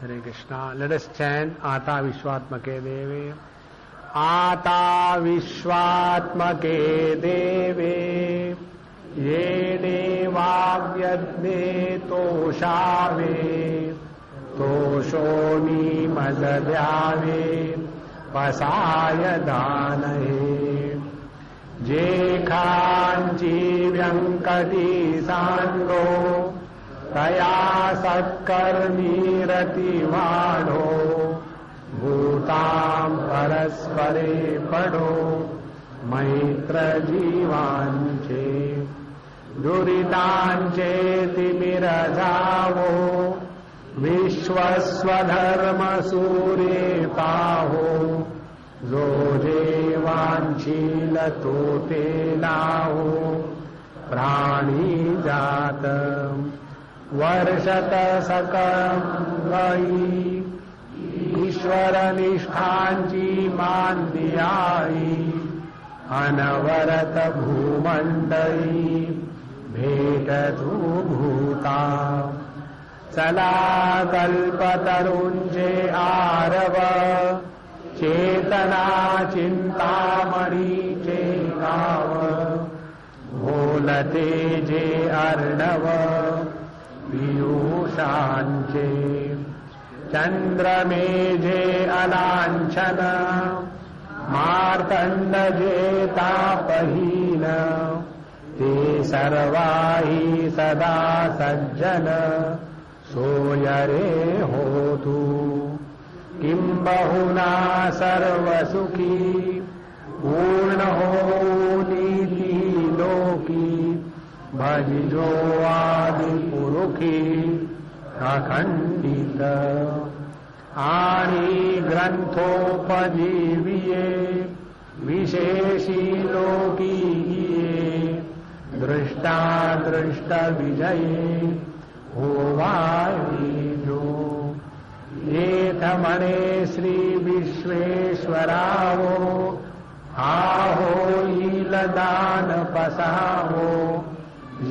हरे कृष्णा। लेट अस चैंट आता विश्वात्मके देवे। आता विश्वात्मके देवे ये देवाव्यज्ञे तोषावे तोषोऽमि मदद्यावे पसाय दानहे जेखाञ्जीव्यङ्कटी साङ्गो तया सत्कर्मीरतिवाढो भूतां परस्परे पढो मैत्रजीवाञ्चे दुरिताञ्चेतिमिरजावो विश्वस्वधर्मसूर्ये पाहो जोजे वाञ्छीलतो तेलाहो प्राणी जात वर्षत सकं वै ईश्वर निष्ठांची मान्दियाई अनवरत भूमंडई भेटतु भूता चला कल्पतरुंजे आरव चेतना चिंतामणीचे गाव बोलते जे अर्णव पीयूषांचे चंद्रमे जे अलांछन मार्तंड जे तापहीन ते सर्वा हि सदा सज्जन सोयरे होतु किं बहुना सर्वसुखी पूर्ण हो नीति लोकी भजिजो आदि पुरुखी अखंडित आनी ग्रंथोपजीविये विशेषी लोकी दृष्टा दृष्ट विजये होवायो येथ मने श्री विश्वेश्वरावो आहो ईलदान पसावो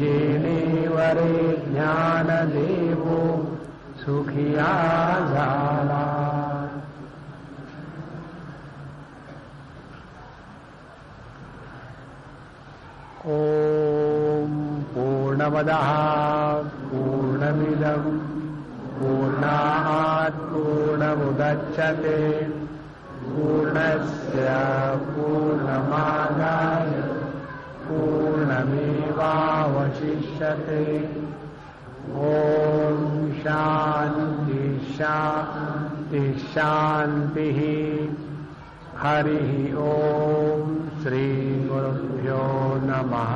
येने वरे ज्ञान देवो सुखिया झाला। ओम पूर्णमदः पूर्णमिदं पूर्णात् पूर्णमुदच्यते पूर्णस्य पूर्णमादाय पूर्णमेवावशिष्यते। ओम शांति शांति शांति। हरि ओम श्री गुरुभ्यो नमः।